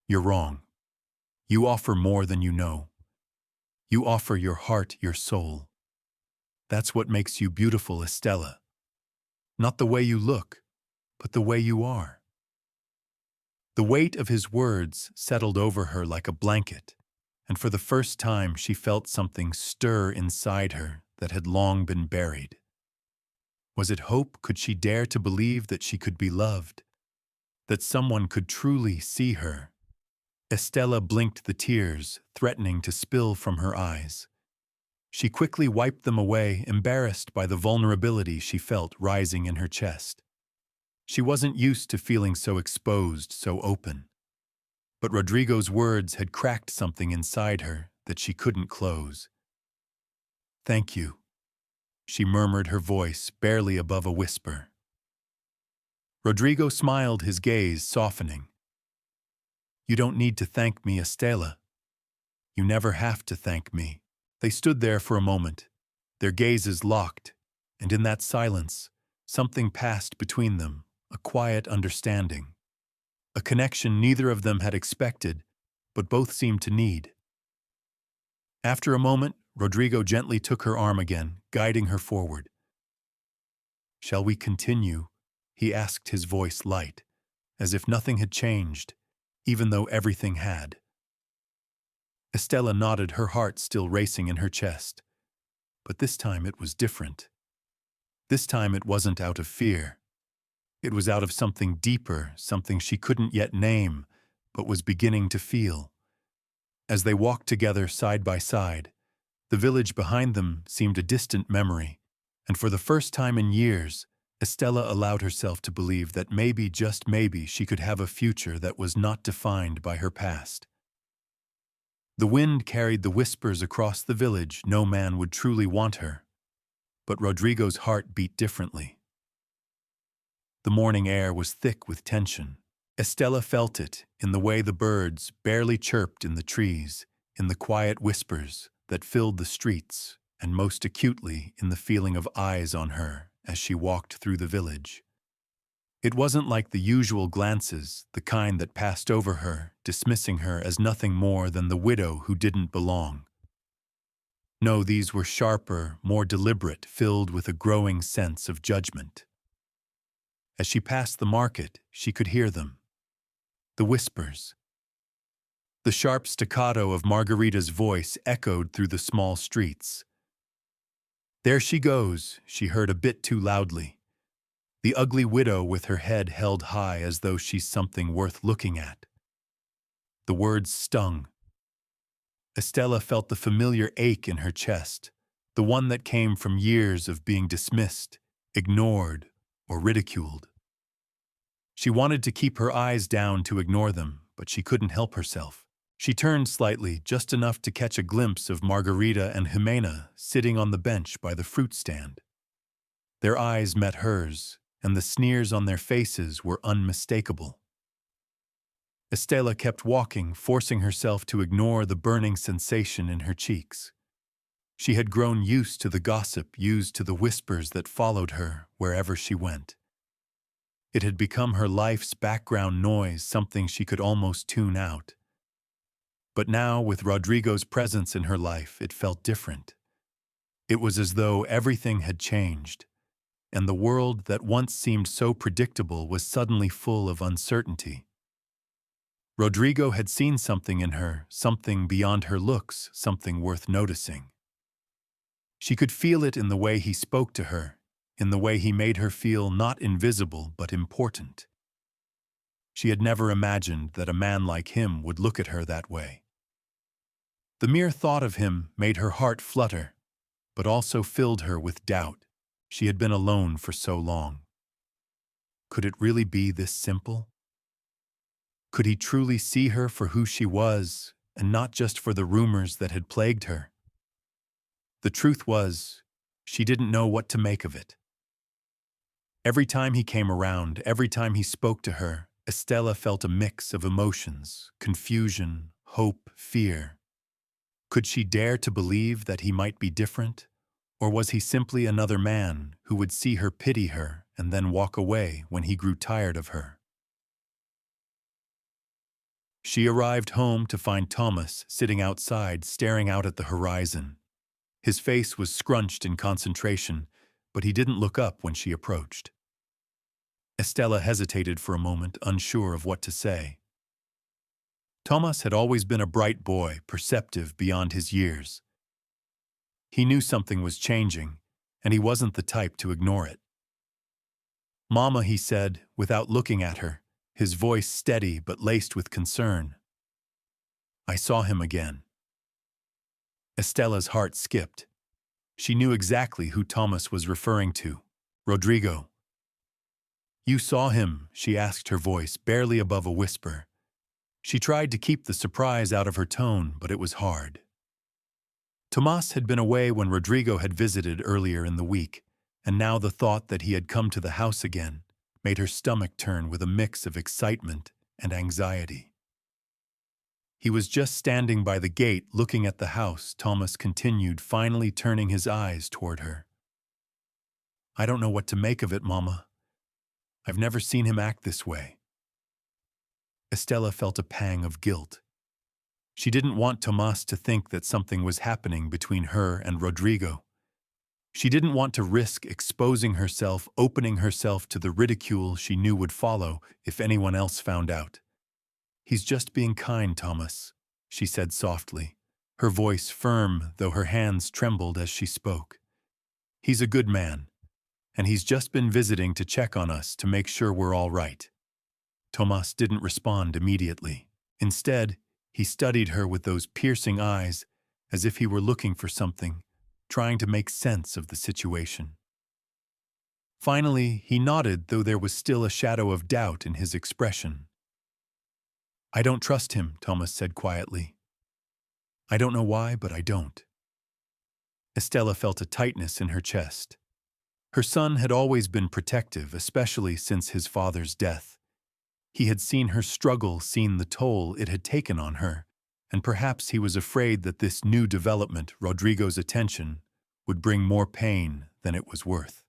You're wrong. You offer more than you know. You offer your heart, your soul. That's what makes you beautiful, Estella. Not the way you look, but the way you are. The weight of his words settled over her like a blanket, and for the first time she felt something stir inside her that had long been buried. Was it hope? Could she dare to believe that she could be loved? That someone could truly see her? Estella blinked the tears, threatening to spill from her eyes. She quickly wiped them away, embarrassed by the vulnerability she felt rising in her chest. She wasn't used to feeling so exposed, so open. But Rodrigo's words had cracked something inside her that she couldn't close. Thank you, she murmured, her voice barely above a whisper. Rodrigo smiled, his gaze softening. You don't need to thank me, Estella. You never have to thank me. They stood there for a moment, their gazes locked, and in that silence, something passed between them, a quiet understanding. A connection neither of them had expected, but both seemed to need. After a moment, Rodrigo gently took her arm again, guiding her forward. Shall we continue? He asked, his voice light, as if nothing had changed, even though everything had. Estella nodded, her heart still racing in her chest. But this time it was different. This time it wasn't out of fear. It was out of something deeper, something she couldn't yet name, but was beginning to feel. As they walked together side by side, the village behind them seemed a distant memory, and for the first time in years, Estella allowed herself to believe that maybe, just maybe, she could have a future that was not defined by her past. The wind carried the whispers across the village no man would truly want her, but Rodrigo's heart beat differently. The morning air was thick with tension. Estella felt it in the way the birds barely chirped in the trees, in the quiet whispers that filled the streets, and most acutely in the feeling of eyes on her as she walked through the village. It wasn't like the usual glances, the kind that passed over her, dismissing her as nothing more than the widow who didn't belong. No, these were sharper, more deliberate, filled with a growing sense of judgment. As she passed the market, she could hear them. The whispers. The sharp staccato of Margarita's voice echoed through the small streets. "There she goes," she heard a bit too loudly. "The ugly widow with her head held high as though she's something worth looking at." The words stung. Estella felt the familiar ache in her chest, the one that came from years of being dismissed, ignored, or ridiculed. She wanted to keep her eyes down to ignore them, but she couldn't help herself. She turned slightly, just enough to catch a glimpse of Margarita and Jimena sitting on the bench by the fruit stand. Their eyes met hers, and the sneers on their faces were unmistakable. Estella kept walking, forcing herself to ignore the burning sensation in her cheeks. She had grown used to the gossip, used to the whispers that followed her wherever she went. It had become her life's background noise, something she could almost tune out. But now, with Rodrigo's presence in her life, it felt different. It was as though everything had changed, and the world that once seemed so predictable was suddenly full of uncertainty. Rodrigo had seen something in her, something beyond her looks, something worth noticing. She could feel it in the way he spoke to her, in the way he made her feel not invisible but important. She had never imagined that a man like him would look at her that way. The mere thought of him made her heart flutter, but also filled her with doubt. She had been alone for so long. Could it really be this simple? Could he truly see her for who she was, and not just for the rumors that had plagued her? The truth was, she didn't know what to make of it. Every time he came around, every time he spoke to her, Estella felt a mix of emotions: confusion, hope, fear. Could she dare to believe that he might be different? Or was he simply another man who would see her, pity her, and then walk away when he grew tired of her? She arrived home to find Thomas sitting outside, staring out at the horizon. His face was scrunched in concentration, but he didn't look up when she approached. Estella hesitated for a moment, unsure of what to say. Thomas had always been a bright boy, perceptive beyond his years. He knew something was changing, and he wasn't the type to ignore it. "Mama," he said, without looking at her, his voice steady but laced with concern. "I saw him again." Estella's heart skipped. She knew exactly who Thomas was referring to: Rodrigo. "You saw him?" she asked, her voice barely above a whisper. She tried to keep the surprise out of her tone, but it was hard. Tomas had been away when Rodrigo had visited earlier in the week, and now the thought that he had come to the house again made her stomach turn with a mix of excitement and anxiety. "He was just standing by the gate looking at the house," Thomas continued, finally turning his eyes toward her. "I don't know what to make of it, Mama. I've never seen him act this way." Estella felt a pang of guilt. She didn't want Tomas to think that something was happening between her and Rodrigo. She didn't want to risk exposing herself, opening herself to the ridicule she knew would follow if anyone else found out. "He's just being kind, Thomas," she said softly, her voice firm though her hands trembled as she spoke. "He's a good man, and he's just been visiting to check on us to make sure we're all right." Tomas didn't respond immediately. Instead, he studied her with those piercing eyes, as if he were looking for something, trying to make sense of the situation. Finally, he nodded, though there was still a shadow of doubt in his expression. "I don't trust him," Thomas said quietly. "I don't know why, but I don't." Estella felt a tightness in her chest. Her son had always been protective, especially since his father's death. He had seen her struggle, seen the toll it had taken on her, and perhaps he was afraid that this new development, Rodrigo's attention, would bring more pain than it was worth.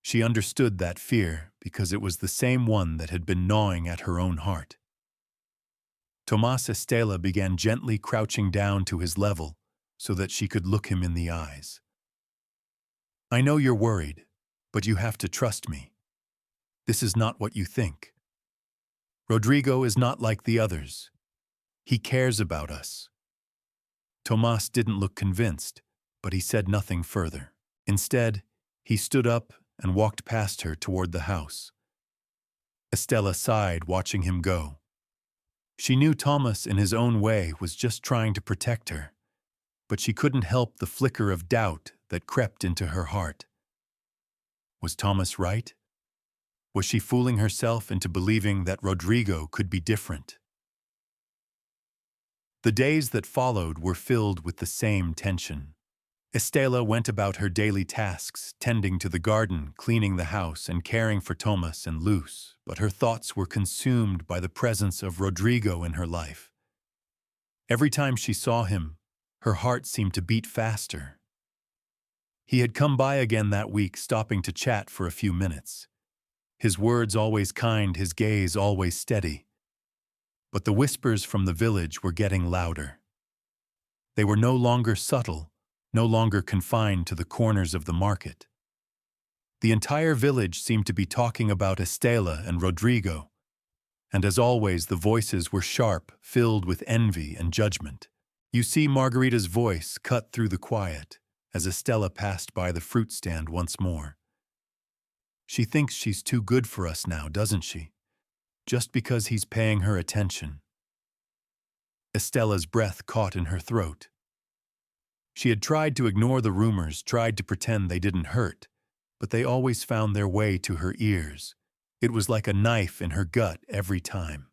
She understood that fear because it was the same one that had been gnawing at her own heart. Tomas Estella began gently crouching down to his level so that she could look him in the eyes. "I know you're worried, but you have to trust me. This is not what you think. Rodrigo is not like the others. He cares about us." Tomas didn't look convinced, but he said nothing further. Instead, he stood up and walked past her toward the house. Estela sighed, watching him go. She knew Thomas, in his own way, was just trying to protect her, but she couldn't help the flicker of doubt that crept into her heart. Was Thomas right? Was she fooling herself into believing that Rodrigo could be different? The days that followed were filled with the same tension. Estela went about her daily tasks, tending to the garden, cleaning the house, and caring for Thomas and Luz, but her thoughts were consumed by the presence of Rodrigo in her life. Every time she saw him, her heart seemed to beat faster. He had come by again that week, stopping to chat for a few minutes. His words always kind, his gaze always steady. But the whispers from the village were getting louder. They were no longer subtle, no longer confined to the corners of the market. The entire village seemed to be talking about Estela and Rodrigo, and as always the voices were sharp, filled with envy and judgment. You see Margarita's voice cut through the quiet as Estela passed by the fruit stand once more. "She thinks she's too good for us now, doesn't she? Just because he's paying her attention." Estela's breath caught in her throat. She had tried to ignore the rumors, tried to pretend they didn't hurt, but they always found their way to her ears. It was like a knife in her gut every time.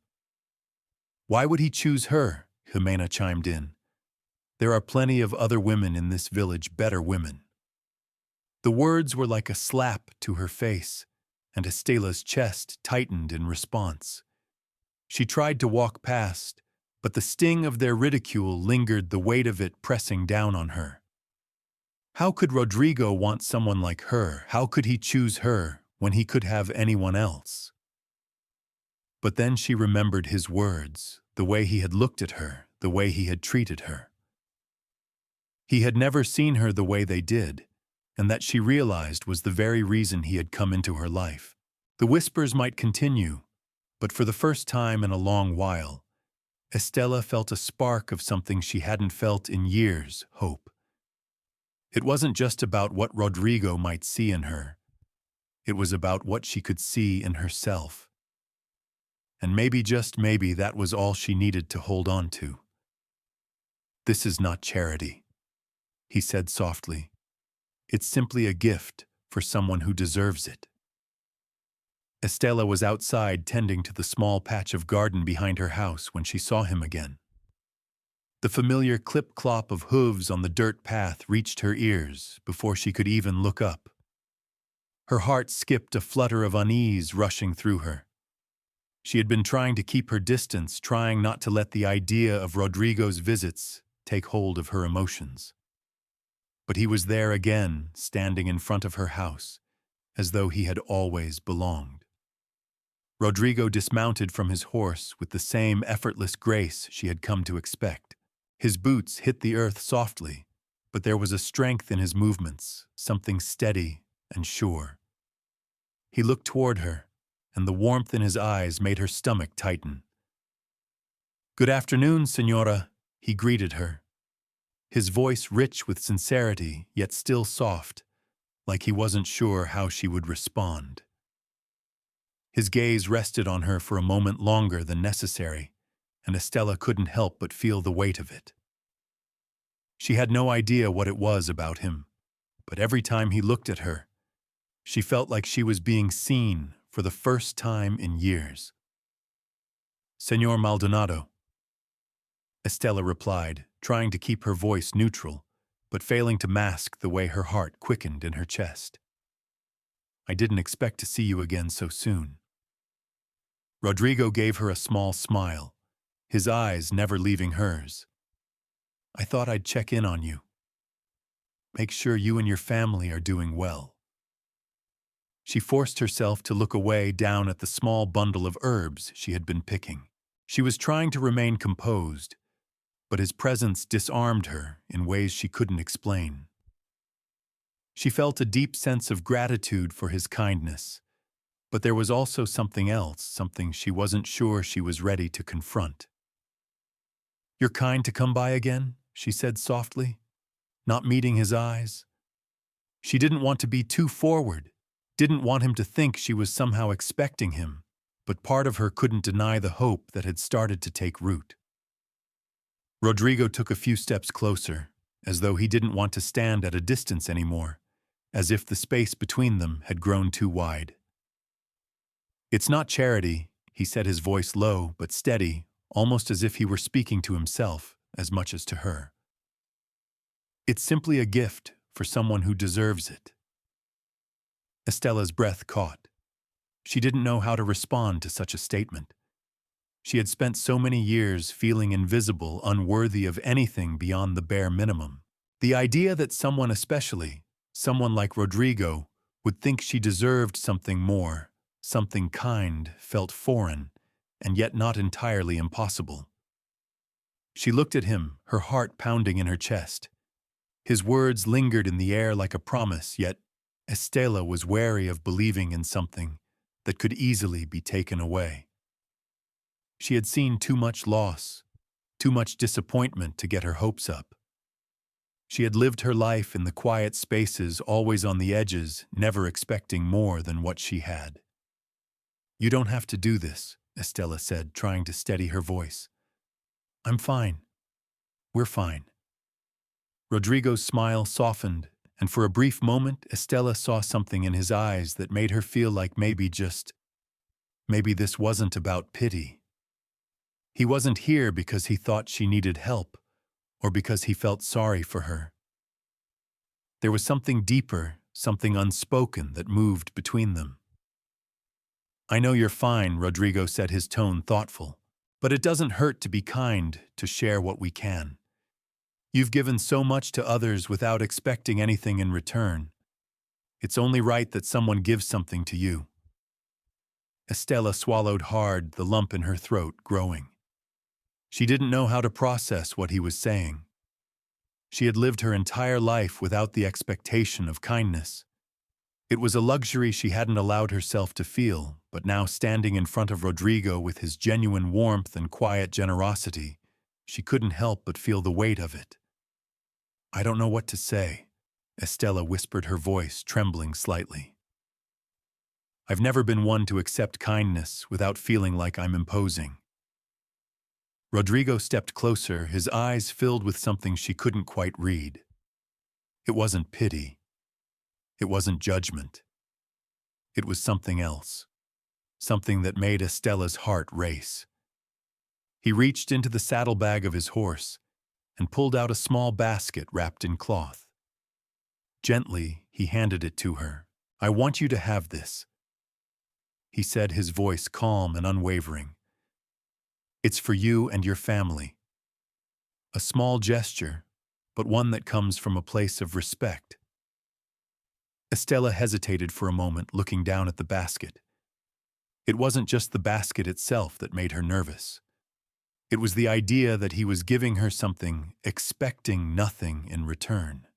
"Why would he choose her?" Jimena chimed in. "There are plenty of other women in this village, better women." The words were like a slap to her face, and Estela's chest tightened in response. She tried to walk past, but the sting of their ridicule lingered, the weight of it pressing down on her. How could Rodrigo want someone like her? How could he choose her when he could have anyone else? But then she remembered his words, the way he had looked at her, the way he had treated her. He had never seen her the way they did, and that she realized was the very reason he had come into her life. The whispers might continue, but for the first time in a long while, Estela felt a spark of something she hadn't felt in years: hope. It wasn't just about what Rodrigo might see in her. It was about what she could see in herself. And maybe, just maybe, that was all she needed to hold on to. "This is not charity," he said softly. "It's simply a gift for someone who deserves it." Estela was outside tending to the small patch of garden behind her house when she saw him again. The familiar clip-clop of hooves on the dirt path reached her ears before she could even look up. Her heart skipped, a flutter of unease rushing through her. She had been trying to keep her distance, trying not to let the idea of Rodrigo's visits take hold of her emotions. But he was there again, standing in front of her house, as though he had always belonged. Rodrigo dismounted from his horse with the same effortless grace she had come to expect. His boots hit the earth softly, but there was a strength in his movements, something steady and sure. He looked toward her, and the warmth in his eyes made her stomach tighten. "Good afternoon, Señora," he greeted her. His voice rich with sincerity, yet still soft, like he wasn't sure how she would respond. His gaze rested on her for a moment longer than necessary, and Estela couldn't help but feel the weight of it. She had no idea what it was about him, but every time he looked at her, she felt like she was being seen for the first time in years. "Señor Maldonado," Estela replied, trying to keep her voice neutral, but failing to mask the way her heart quickened in her chest. "I didn't expect to see you again so soon." Rodrigo gave her a small smile, his eyes never leaving hers. "I thought I'd check in on you. Make sure you and your family are doing well." She forced herself to look away, down at the small bundle of herbs she had been picking. She was trying to remain composed, but his presence disarmed her in ways she couldn't explain. She felt a deep sense of gratitude for his kindness, But there was also something else, something she wasn't sure she was ready to confront. "You're kind to come by again?" she said softly, not meeting his eyes. She didn't want to be too forward, didn't want him to think she was somehow expecting him, but part of her couldn't deny the hope that had started to take root. Rodrigo took a few steps closer, as though he didn't want to stand at a distance anymore, as if the space between them had grown too wide. "It's not charity," he said, his voice low but steady, almost as if he were speaking to himself as much as to her. "It's simply a gift for someone who deserves it." Estella's breath caught. She didn't know how to respond to such a statement. She had spent so many years feeling invisible, unworthy of anything beyond the bare minimum. The idea that someone, especially someone like Rodrigo, would think she deserved something more, something kind, felt foreign, and yet not entirely impossible. She looked at him, her heart pounding in her chest. His words lingered in the air like a promise, yet Estella was wary of believing in something that could easily be taken away. She had seen too much loss, too much disappointment to get her hopes up. She had lived her life in the quiet spaces, always on the edges, never expecting more than what she had. "You don't have to do this," Estella said, trying to steady her voice. "I'm fine. We're fine." Rodrigo's smile softened, and for a brief moment Estella saw something in his eyes that made her feel like maybe this wasn't about pity. He wasn't here because he thought she needed help, or because he felt sorry for her. There was something deeper, something unspoken that moved between them. "I know you're fine," Rodrigo said, his tone thoughtful, "but it doesn't hurt to be kind, to share what we can. You've given so much to others without expecting anything in return. It's only right that someone gives something to you." Estella swallowed hard, the lump in her throat growing. She didn't know how to process what he was saying. She had lived her entire life without the expectation of kindness. It was a luxury she hadn't allowed herself to feel, but now standing in front of Rodrigo with his genuine warmth and quiet generosity, she couldn't help but feel the weight of it. "I don't know what to say," Estella whispered, her voice trembling slightly. "I've never been one to accept kindness without feeling like I'm imposing." Rodrigo stepped closer, his eyes filled with something she couldn't quite read. It wasn't pity. It wasn't judgment. It was something else, something that made Estella's heart race. He reached into the saddlebag of his horse and pulled out a small basket wrapped in cloth. Gently, he handed it to her. "I want you to have this," he said, his voice calm and unwavering. "It's for you and your family." A small gesture, but one that comes from a place of respect. Estella hesitated for a moment, looking down at the basket. It wasn't just the basket itself that made her nervous. It was the idea that he was giving her something, expecting nothing in return.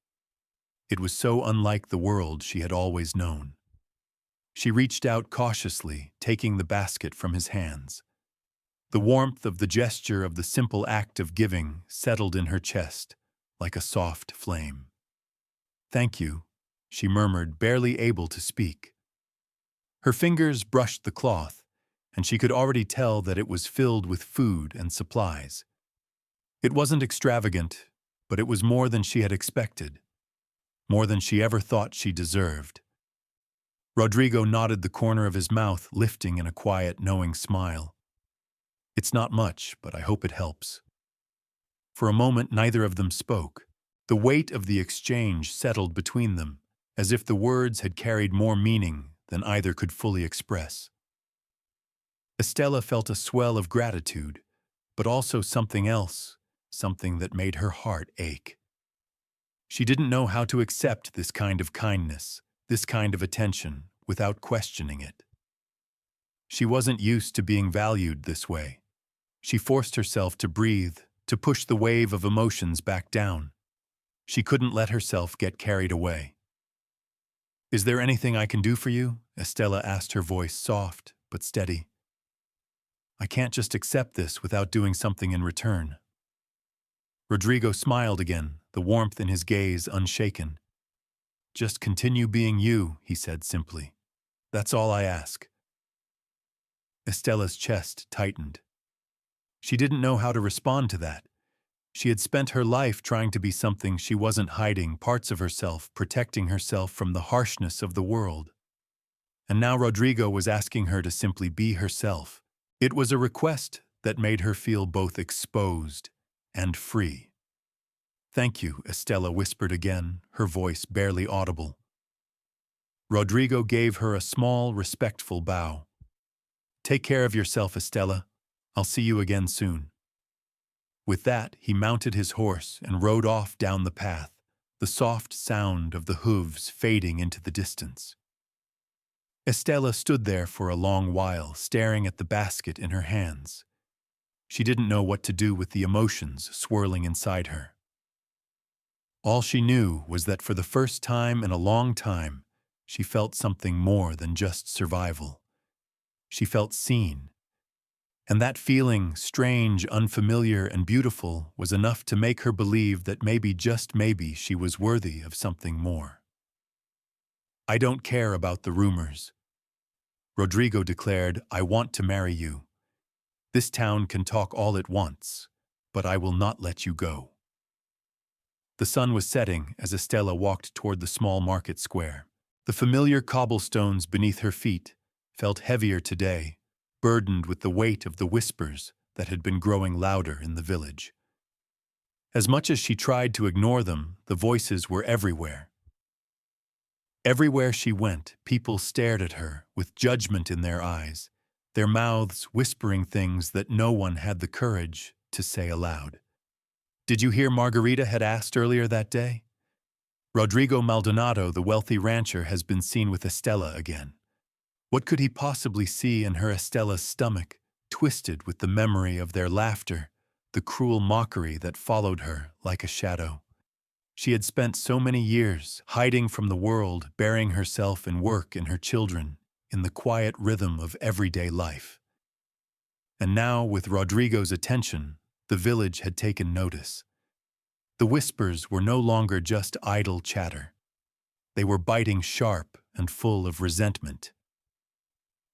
It was so unlike the world she had always known. She reached out cautiously, taking the basket from his hands. The warmth of the gesture, of the simple act of giving, settled in her chest like a soft flame. "Thank you," she murmured, barely able to speak. Her fingers brushed the cloth, and she could already tell that it was filled with food and supplies. It wasn't extravagant, but it was more than she had expected, more than she ever thought she deserved. Rodrigo nodded, the corner of his mouth lifting in a quiet, knowing smile. "It's not much, but I hope it helps." For a moment, neither of them spoke. The weight of the exchange settled between them, as if the words had carried more meaning than either could fully express. Estella felt a swell of gratitude, but also something else, something that made her heart ache. She didn't know how to accept this kind of kindness, this kind of attention, without questioning it. She wasn't used to being valued this way. She forced herself to breathe, to push the wave of emotions back down. She couldn't let herself get carried away. Is there anything I can do for you? Estella asked, her voice soft but steady. I can't just accept this without doing something in return. Rodrigo smiled again, the warmth in his gaze unshaken. Just continue being you, he said simply. That's all I ask. Estella's chest tightened. She didn't know how to respond to that. She had spent her life trying to be something she wasn't, hiding parts of herself, protecting herself from the harshness of the world. And now Rodrigo was asking her to simply be herself. It was a request that made her feel both exposed and free. Thank you, Estella whispered again, her voice barely audible. Rodrigo gave her a small, respectful bow. Take care of yourself, Estella. I'll see you again soon. With that, he mounted his horse and rode off down the path, the soft sound of the hooves fading into the distance. Estella stood there for a long while, staring at the basket in her hands. She didn't know what to do with the emotions swirling inside her. All she knew was that for the first time in a long time, she felt something more than just survival. She felt seen. And that feeling, strange, unfamiliar, and beautiful, was enough to make her believe that maybe, just maybe, she was worthy of something more. I don't care about the rumors. Rodrigo declared, I want to marry you. This town can talk all it wants, but I will not let you go. The sun was setting as Estella walked toward the small market square. The familiar cobblestones beneath her feet felt heavier today, burdened with the weight of the whispers that had been growing louder in the village. As much as she tried to ignore them, the voices were everywhere. Everywhere she went, people stared at her with judgment in their eyes, their mouths whispering things that no one had the courage to say aloud. Did you hear Margarita had asked earlier that day? Rodrigo Maldonado, the wealthy rancher, has been seen with Estella again. What could he possibly see in her? Estella's stomach twisted with the memory of their laughter, the cruel mockery that followed her like a shadow. She had spent so many years hiding from the world, burying herself in work and her children, in the quiet rhythm of everyday life. And now, with Rodrigo's attention, the village had taken notice. The whispers were no longer just idle chatter. They were biting sharp and full of resentment.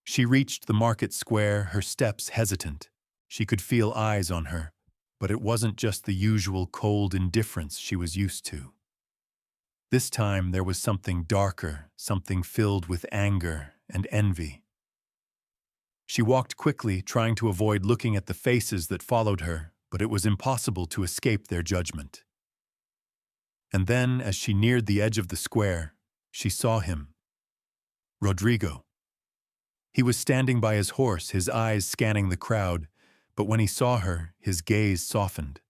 She reached the market square, her steps hesitant. She could feel eyes on her, but it wasn't just the usual cold indifference she was used to. This time there was something darker, something filled with anger and envy. She walked quickly, trying to avoid looking at the faces that followed her, but it was impossible to escape their judgment. And then, as she neared the edge of the square, she saw him. Rodrigo. He was standing by his horse, his eyes scanning the crowd, but when he saw her, his gaze softened.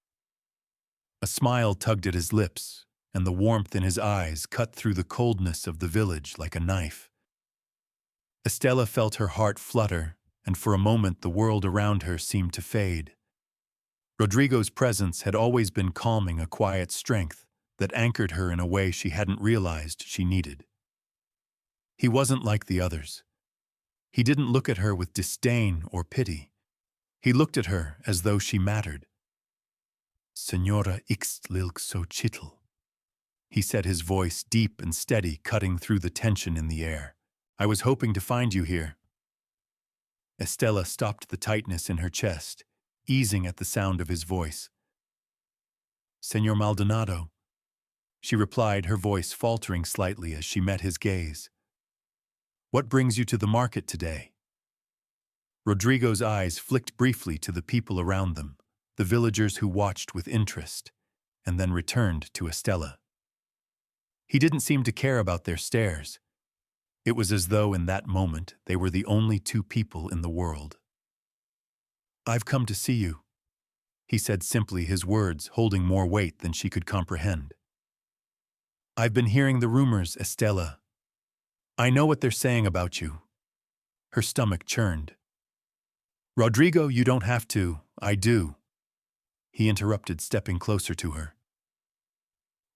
A smile tugged at his lips, and the warmth in his eyes cut through the coldness of the village like a knife. Estella felt her heart flutter, and for a moment the world around her seemed to fade. Rodrigo's presence had always been calming, a quiet strength that anchored her in a way she hadn't realized she needed. He wasn't like the others. He didn't look at her with disdain or pity. He looked at her as though she mattered. Señora Ixtlilxochitl, he said, his voice deep and steady, cutting through the tension in the air. I was hoping to find you here. Estella stopped the tightness in her chest, easing at the sound of his voice. Señor Maldonado, she replied, her voice faltering slightly as she met his gaze. What brings you to the market today? Rodrigo's eyes flicked briefly to the people around them, the villagers who watched with interest, and then returned to Estella. He didn't seem to care about their stares. It was as though in that moment they were the only two people in the world. I've come to see you, he said simply, his words holding more weight than she could comprehend. I've been hearing the rumors, Estella. I know what they're saying about you. Her stomach churned. Rodrigo, you don't have to. I do. He interrupted, stepping closer to her.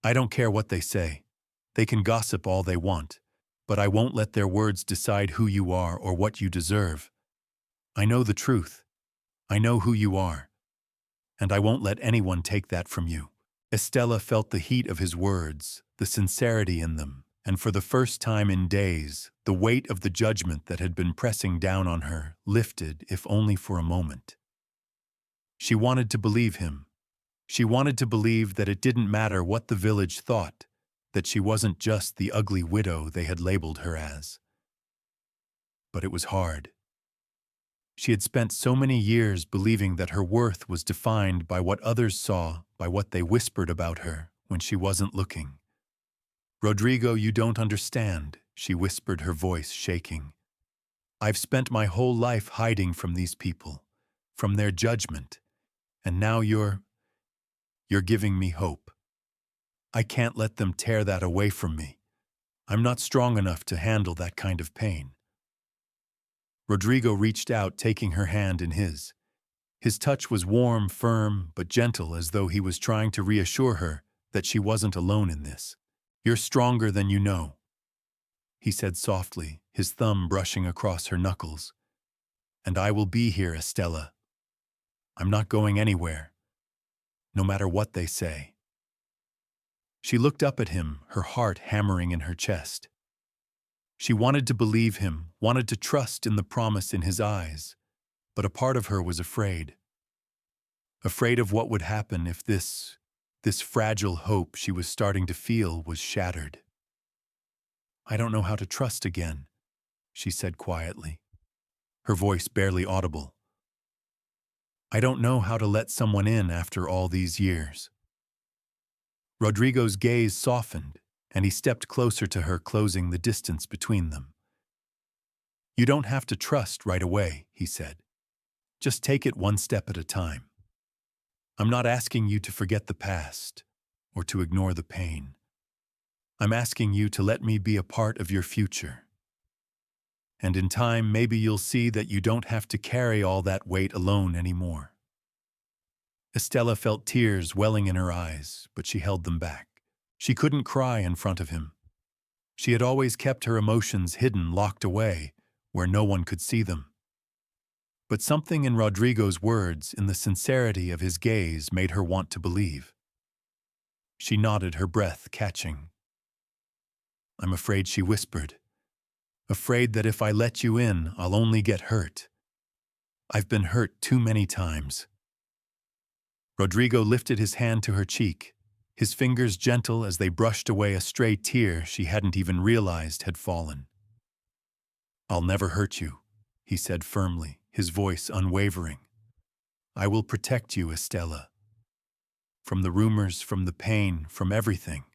I don't care what they say. They can gossip all they want, but I won't let their words decide who you are or what you deserve. I know the truth. I know who you are. And I won't let anyone take that from you." Estella felt the heat of his words, the sincerity in them, and for the first time in days, the weight of the judgment that had been pressing down on her lifted, if only for a moment. She wanted to believe him. She wanted to believe that it didn't matter what the village thought, that she wasn't just the ugly widow they had labeled her as. But it was hard. She had spent so many years believing that her worth was defined by what others saw, by what they whispered about her when she wasn't looking. "Rodrigo, you don't understand," she whispered, her voice shaking. "I've spent my whole life hiding from these people, from their judgment, and now you're giving me hope. I can't let them tear that away from me. I'm not strong enough to handle that kind of pain." Rodrigo reached out, taking her hand in his. His touch was warm, firm, but gentle, as though he was trying to reassure her that she wasn't alone in this. "You're stronger than you know," he said softly, his thumb brushing across her knuckles. "And I will be here, Estella. I'm not going anywhere, no matter what they say." She looked up at him, her heart hammering in her chest. She wanted to believe him, wanted to trust in the promise in his eyes, but a part of her was afraid. Afraid of what would happen if this fragile hope she was starting to feel was shattered. "I don't know how to trust again," she said quietly, her voice barely audible. "I don't know how to let someone in after all these years." Rodrigo's gaze softened, and he stepped closer to her, closing the distance between them. "You don't have to trust right away," he said. "Just take it one step at a time. I'm not asking you to forget the past or to ignore the pain. I'm asking you to let me be a part of your future. And in time, maybe you'll see that you don't have to carry all that weight alone anymore." Estella felt tears welling in her eyes, but she held them back. She couldn't cry in front of him. She had always kept her emotions hidden, locked away, where no one could see them. But something in Rodrigo's words, in the sincerity of his gaze, made her want to believe. She nodded, her breath catching. "I'm afraid," she whispered. "Afraid that if I let you in, I'll only get hurt. I've been hurt too many times." Rodrigo lifted his hand to her cheek, his fingers gentle as they brushed away a stray tear she hadn't even realized had fallen. "I'll never hurt you," he said firmly, his voice unwavering. "I will protect you, Estella. From the rumors, from the pain, from everything.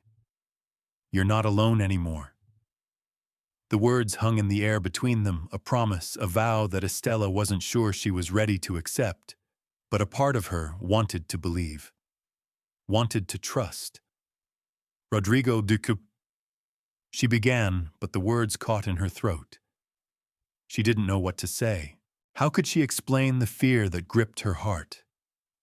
You're not alone anymore." The words hung in the air between them, a promise, a vow that Estella wasn't sure she was ready to accept, but a part of her wanted to believe, wanted to trust. "Rodrigo Duque," she began, but the words caught in her throat. She didn't know what to say. How could she explain the fear that gripped her heart?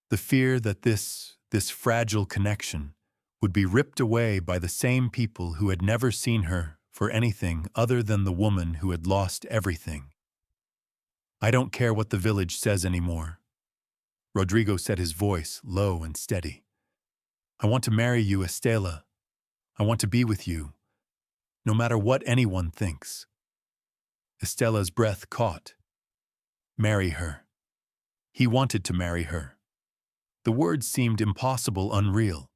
The fear that this fragile connection would be ripped away by the same people who had never seen her for anything other than the woman who had lost everything. "I don't care what the village says anymore," Rodrigo said, his voice low and steady. "I want to marry you, Estella. I want to be with you, no matter what anyone thinks." Estella's breath caught. Marry her. He wanted to marry her. The words seemed impossible, unreal.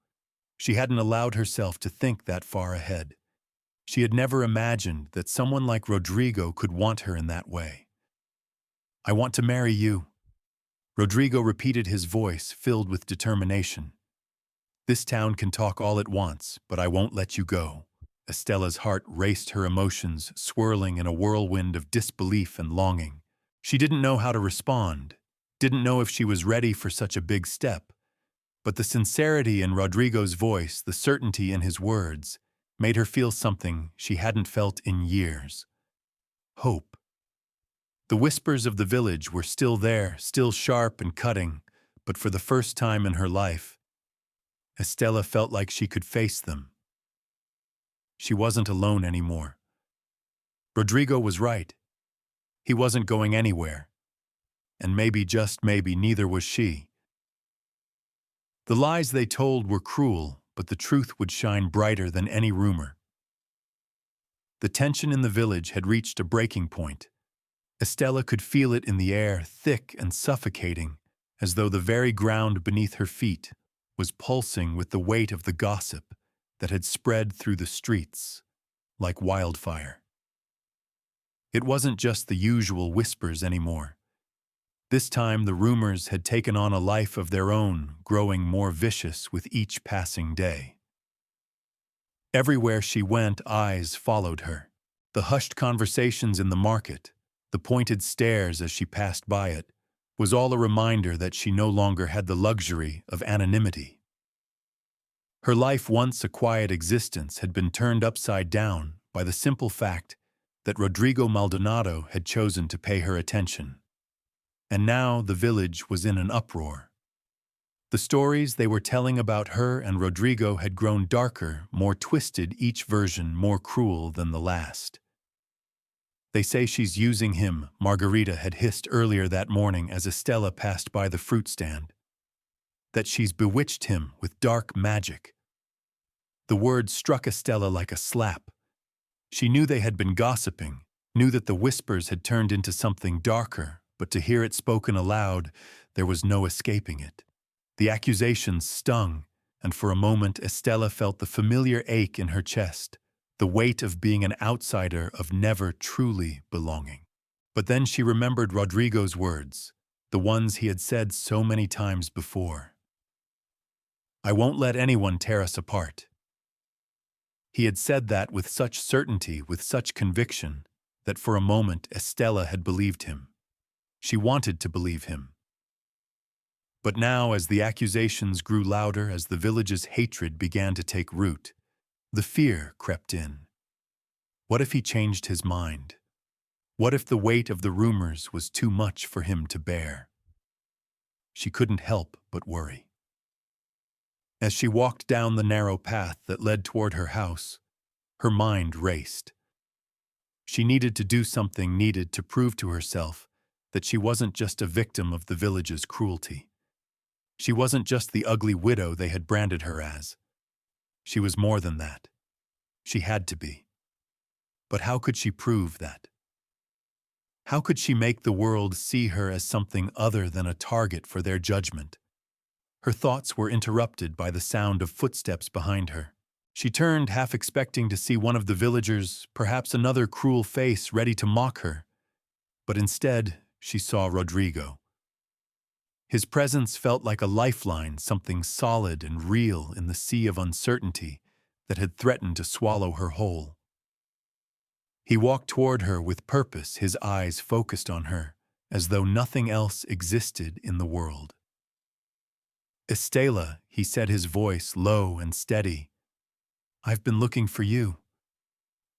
She hadn't allowed herself to think that far ahead. She had never imagined that someone like Rodrigo could want her in that way. "I want to marry you," Rodrigo repeated, his voice filled with determination. "This town can talk all it wants, but I won't let you go." Estella's heart raced, her emotions swirling in a whirlwind of disbelief and longing. She didn't know how to respond, didn't know if she was ready for such a big step, but the sincerity in Rodrigo's voice, the certainty in his words, made her feel something she hadn't felt in years. Hope. The whispers of the village were still there, still sharp and cutting, but for the first time in her life, Estella felt like she could face them. She wasn't alone anymore. Rodrigo was right. He wasn't going anywhere. And maybe, just maybe, neither was she. The lies they told were cruel, but the truth would shine brighter than any rumor. The tension in the village had reached a breaking point. Estella could feel it in the air, thick and suffocating, as though the very ground beneath her feet was pulsing with the weight of the gossip that had spread through the streets like wildfire. It wasn't just the usual whispers anymore. This time the rumors had taken on a life of their own, growing more vicious with each passing day. Everywhere she went, eyes followed her. The hushed conversations in the market, the pointed stares as she passed by it, was all a reminder that she no longer had the luxury of anonymity. Her life, once a quiet existence, had been turned upside down by the simple fact that Rodrigo Maldonado had chosen to pay her attention. And now the village was in an uproar. The stories they were telling about her and Rodrigo had grown darker, more twisted, each version more cruel than the last. "They say she's using him," Margarita had hissed earlier that morning as Estella passed by the fruit stand. "That she's bewitched him with dark magic." The word struck Estella like a slap. She knew they had been gossiping, knew that the whispers had turned into something darker, but to hear it spoken aloud, there was no escaping it. The accusations stung, and for a moment Estella felt the familiar ache in her chest, the weight of being an outsider, of never truly belonging. But then she remembered Rodrigo's words, the ones he had said so many times before. "I won't let anyone tear us apart." He had said that with such certainty, with such conviction, that for a moment Estella had believed him. She wanted to believe him. But now, as the accusations grew louder, as the village's hatred began to take root, the fear crept in. What if he changed his mind? What if the weight of the rumors was too much for him to bear? She couldn't help but worry. As she walked down the narrow path that led toward her house, her mind raced. She needed to do something, needed to prove to herself that she wasn't just a victim of the village's cruelty. She wasn't just the ugly widow they had branded her as. She was more than that. She had to be. But how could she prove that? How could she make the world see her as something other than a target for their judgment? Her thoughts were interrupted by the sound of footsteps behind her. She turned, half expecting to see one of the villagers, perhaps another cruel face ready to mock her. But instead, she saw Rodrigo. His presence felt like a lifeline, something solid and real in the sea of uncertainty that had threatened to swallow her whole. He walked toward her with purpose, his eyes focused on her, as though nothing else existed in the world. "Estella," he said, his voice low and steady. "I've been looking for you."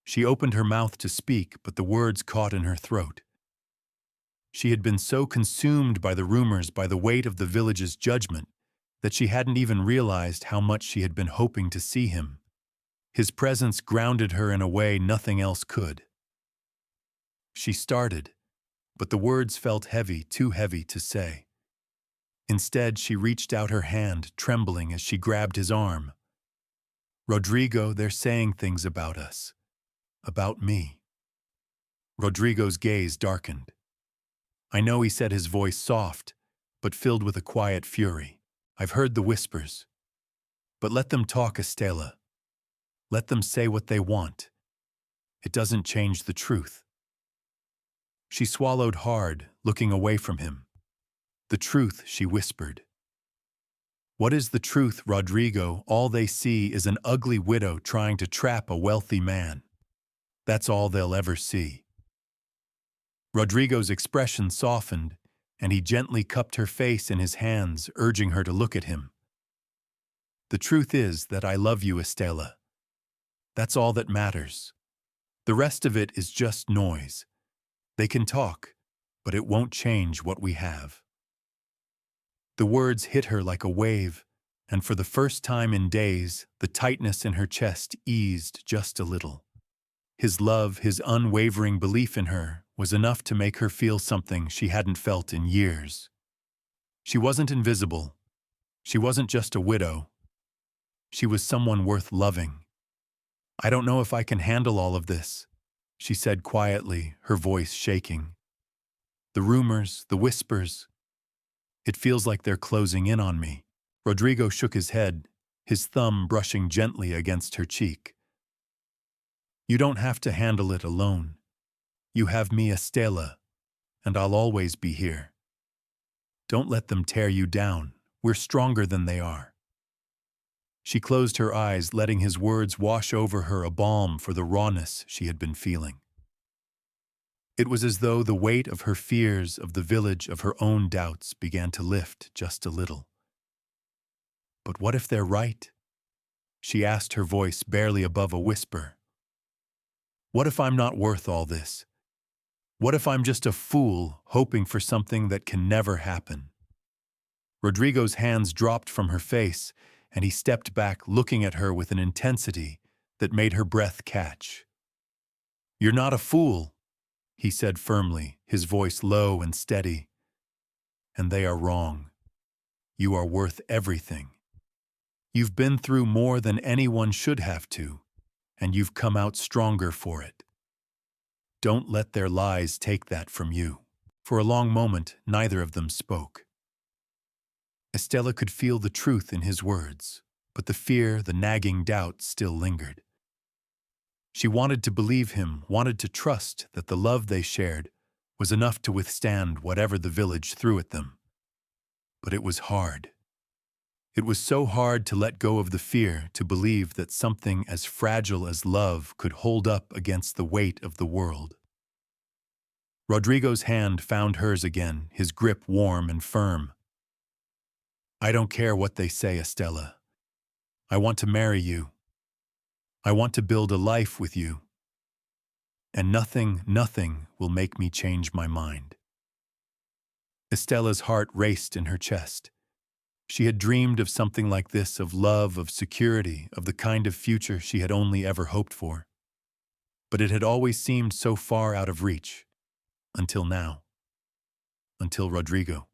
She opened her mouth to speak, but the words caught in her throat. She had been so consumed by the rumors, by the weight of the village's judgment, that she hadn't even realized how much she had been hoping to see him. His presence grounded her in a way nothing else could. She started, but the words felt heavy, too heavy to say. Instead, she reached out her hand, trembling as she grabbed his arm. "Rodrigo, they're saying things about us. About me." Rodrigo's gaze darkened. "I know," he said, his voice soft, but filled with a quiet fury. "I've heard the whispers. But let them talk, Estella. Let them say what they want. It doesn't change the truth." She swallowed hard, looking away from him. "The truth," she whispered. "What is the truth, Rodrigo? All they see is an ugly widow trying to trap a wealthy man. That's all they'll ever see." Rodrigo's expression softened, and he gently cupped her face in his hands, urging her to look at him. "The truth is that I love you, Estella. That's all that matters. The rest of it is just noise. They can talk, but it won't change what we have." The words hit her like a wave, and for the first time in days, the tightness in her chest eased just a little. His love, his unwavering belief in her, was enough to make her feel something she hadn't felt in years. She wasn't invisible. She wasn't just a widow. She was someone worth loving. "I don't know if I can handle all of this," she said quietly, her voice shaking. "The rumors, the whispers. It feels like they're closing in on me." Rodrigo shook his head, his thumb brushing gently against her cheek. "You don't have to handle it alone. You have me, Estela, and I'll always be here. Don't let them tear you down. We're stronger than they are." She closed her eyes, letting his words wash over her, a balm for the rawness she had been feeling. It was as though the weight of her fears, of the village, of her own doubts began to lift just a little. "But what if they're right?" she asked, her voice barely above a whisper. "What if I'm not worth all this? What if I'm just a fool hoping for something that can never happen?" Rodrigo's hands dropped from her face, and he stepped back, looking at her with an intensity that made her breath catch. "You're not a fool," he said firmly, his voice low and steady. "And they are wrong. You are worth everything. You've been through more than anyone should have to, and you've come out stronger for it. Don't let their lies take that from you." For a long moment, neither of them spoke. Estela could feel the truth in his words, but the fear, the nagging doubt still lingered. She wanted to believe him, wanted to trust that the love they shared was enough to withstand whatever the village threw at them. But it was hard. It was so hard to let go of the fear, to believe that something as fragile as love could hold up against the weight of the world. Rodrigo's hand found hers again, his grip warm and firm. "I don't care what they say, Estela. I want to marry you. I want to build a life with you. And nothing will make me change my mind." Estela's heart raced in her chest. She had dreamed of something like this, of love, of security, of the kind of future she had only ever hoped for. But it had always seemed so far out of reach. Until now. Until Rodrigo.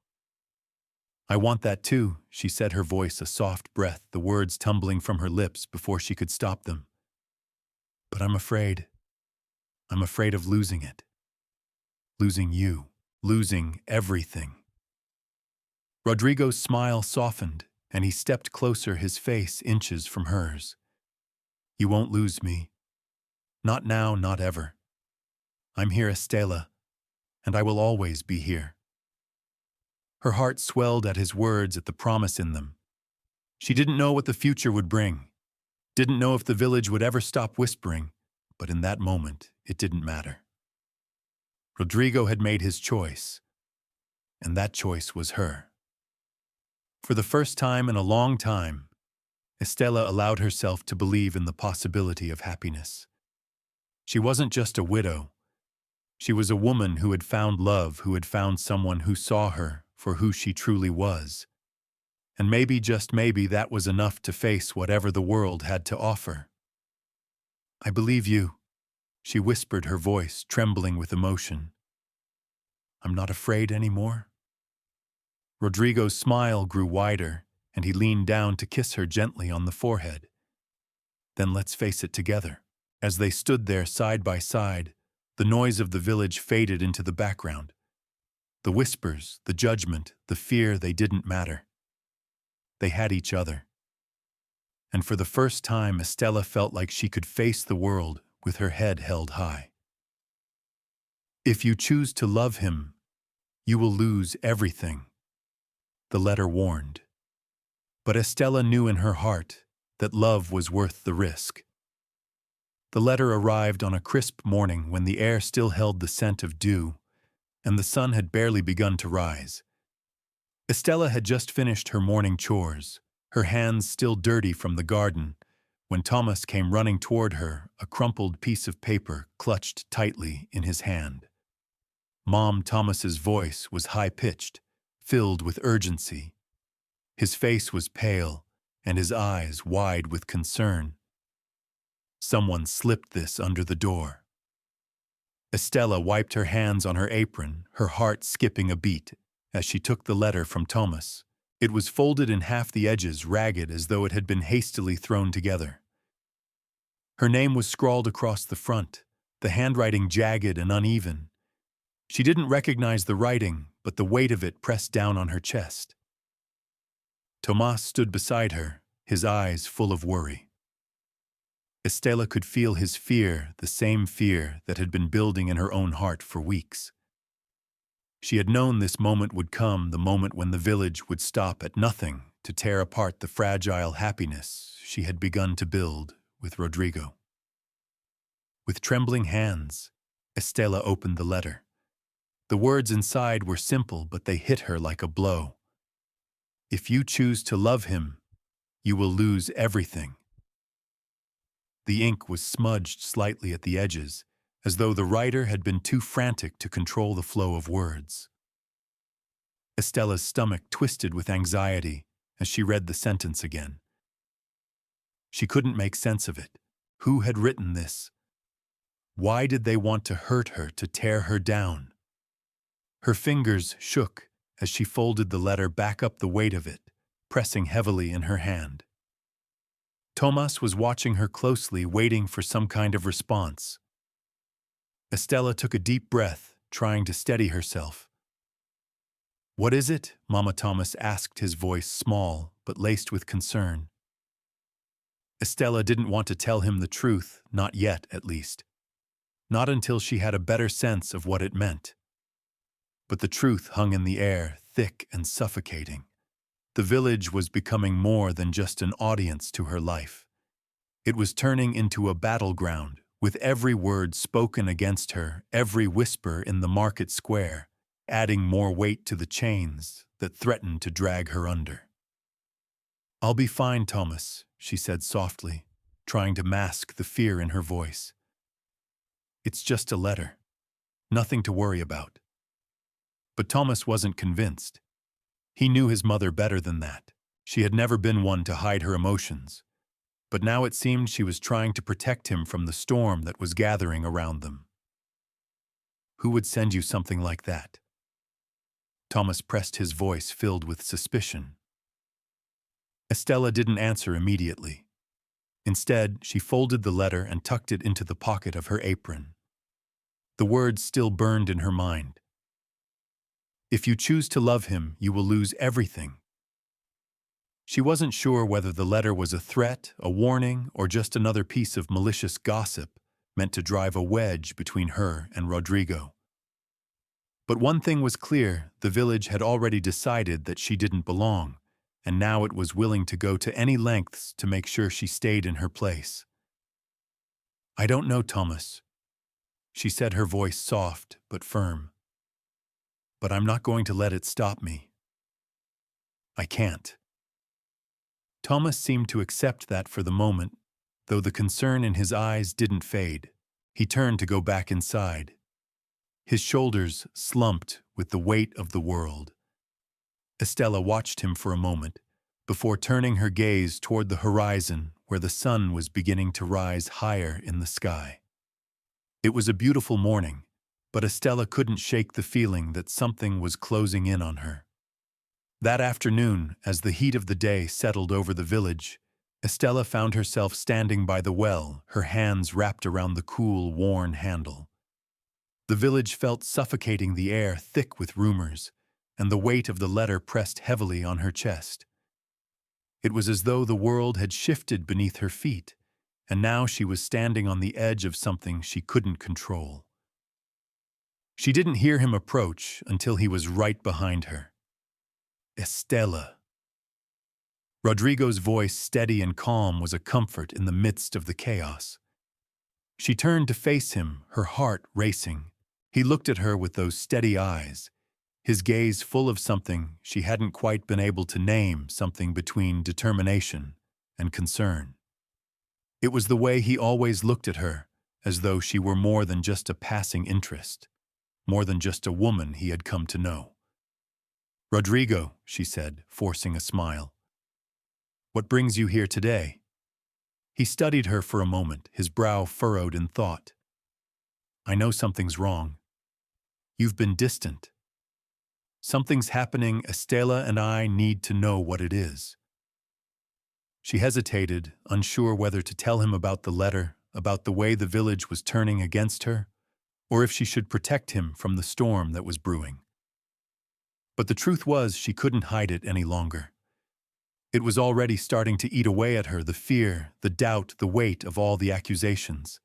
"I want that too," she said, her voice a soft breath, the words tumbling from her lips before she could stop them. "But I'm afraid. I'm afraid of losing it. Losing you. Losing everything." Rodrigo's smile softened, and he stepped closer, his face inches from hers. "You won't lose me. Not now, not ever. I'm here, Estela, and I will always be here." Her heart swelled at his words, at the promise in them. She didn't know what the future would bring, didn't know if the village would ever stop whispering, but in that moment, it didn't matter. Rodrigo had made his choice, and that choice was her. For the first time in a long time, Estela allowed herself to believe in the possibility of happiness. She wasn't just a widow. She was a woman who had found love, who had found someone who saw her for who she truly was. And maybe, just maybe, that was enough to face whatever the world had to offer. "I believe you," she whispered, her voice trembling with emotion. "I'm not afraid anymore." Rodrigo's smile grew wider, and he leaned down to kiss her gently on the forehead. "Then let's face it together." As they stood there side by side, the noise of the village faded into the background. The whispers, the judgment, the fear, they didn't matter. They had each other. And for the first time, Estela felt like she could face the world with her head held high. "If you choose to love him, you will lose everything," the letter warned. But Estela knew in her heart that love was worth the risk. The letter arrived on a crisp morning when the air still held the scent of dew, and the sun had barely begun to rise. Estela had just finished her morning chores, her hands still dirty from the garden, when Thomas came running toward her, a crumpled piece of paper clutched tightly in his hand. Mom Thomas's voice was high-pitched, filled with urgency. His face was pale, and his eyes wide with concern. Someone slipped this under the door. Estella wiped her hands on her apron, her heart skipping a beat, as she took the letter from Thomas. It was folded in half, the edges ragged as though it had been hastily thrown together. Her name was scrawled across the front, the handwriting jagged and uneven. She didn't recognize the writing, but the weight of it pressed down on her chest. Thomas stood beside her, his eyes full of worry. Estella could feel his fear, the same fear that had been building in her own heart for weeks. She had known this moment would come, the moment when the village would stop at nothing to tear apart the fragile happiness she had begun to build with Rodrigo. With trembling hands, Estella opened the letter. The words inside were simple, but they hit her like a blow. If you choose to love him, you will lose everything. The ink was smudged slightly at the edges, as though the writer had been too frantic to control the flow of words. Estella's stomach twisted with anxiety as she read the sentence again. She couldn't make sense of it. Who had written this? Why did they want to hurt her, to tear her down? Her fingers shook as she folded the letter back up, the weight of it pressing heavily in her hand. Thomas was watching her closely, waiting for some kind of response. Estella took a deep breath, trying to steady herself. "What is it?" Mama Thomas asked, his voice small but laced with concern. Estella didn't want to tell him the truth, not yet at least. Not until she had a better sense of what it meant. But the truth hung in the air, thick and suffocating. The village was becoming more than just an audience to her life. It was turning into a battleground, with every word spoken against her, every whisper in the market square, adding more weight to the chains that threatened to drag her under. "I'll be fine, Thomas," she said softly, trying to mask the fear in her voice. "It's just a letter. Nothing to worry about." But Thomas wasn't convinced. He knew his mother better than that. She had never been one to hide her emotions. But now it seemed she was trying to protect him from the storm that was gathering around them. "Who would send you something like that?" Thomas pressed, his voice filled with suspicion. Estella didn't answer immediately. Instead, she folded the letter and tucked it into the pocket of her apron. The words still burned in her mind. "If you choose to love him, you will lose everything." She wasn't sure whether the letter was a threat, a warning, or just another piece of malicious gossip meant to drive a wedge between her and Rodrigo. But one thing was clear: the village had already decided that she didn't belong, and now it was willing to go to any lengths to make sure she stayed in her place. "I don't know, Thomas," she said, her voice soft but firm. "But I'm not going to let it stop me. I can't." Thomas seemed to accept that for the moment, though the concern in his eyes didn't fade. He turned to go back inside. His shoulders slumped with the weight of the world. Estella watched him for a moment, before turning her gaze toward the horizon where the sun was beginning to rise higher in the sky. It was a beautiful morning, but Estella couldn't shake the feeling that something was closing in on her. That afternoon, as the heat of the day settled over the village, Estella found herself standing by the well, her hands wrapped around the cool, worn handle. The village felt suffocating, the air thick with rumors, and the weight of the letter pressed heavily on her chest. It was as though the world had shifted beneath her feet, and now she was standing on the edge of something she couldn't control. She didn't hear him approach until he was right behind her. "Estella." Rodrigo's voice, steady and calm, was a comfort in the midst of the chaos. She turned to face him, her heart racing. He looked at her with those steady eyes, his gaze full of something she hadn't quite been able to name, something between determination and concern. It was the way he always looked at her, as though she were more than just a passing interest, more than just a woman he had come to know. "Rodrigo," she said, forcing a smile. "What brings you here today?" He studied her for a moment, his brow furrowed in thought. I know something's wrong. You've been distant. Something's happening. Estela and I need to know what it is. She hesitated, unsure whether to tell him about the letter, about the way the village was turning against her, or if she should protect him from the storm that was brewing. But the truth was she couldn't hide it any longer. It was already starting to eat away at her, the fear, the doubt, the weight of all the accusations.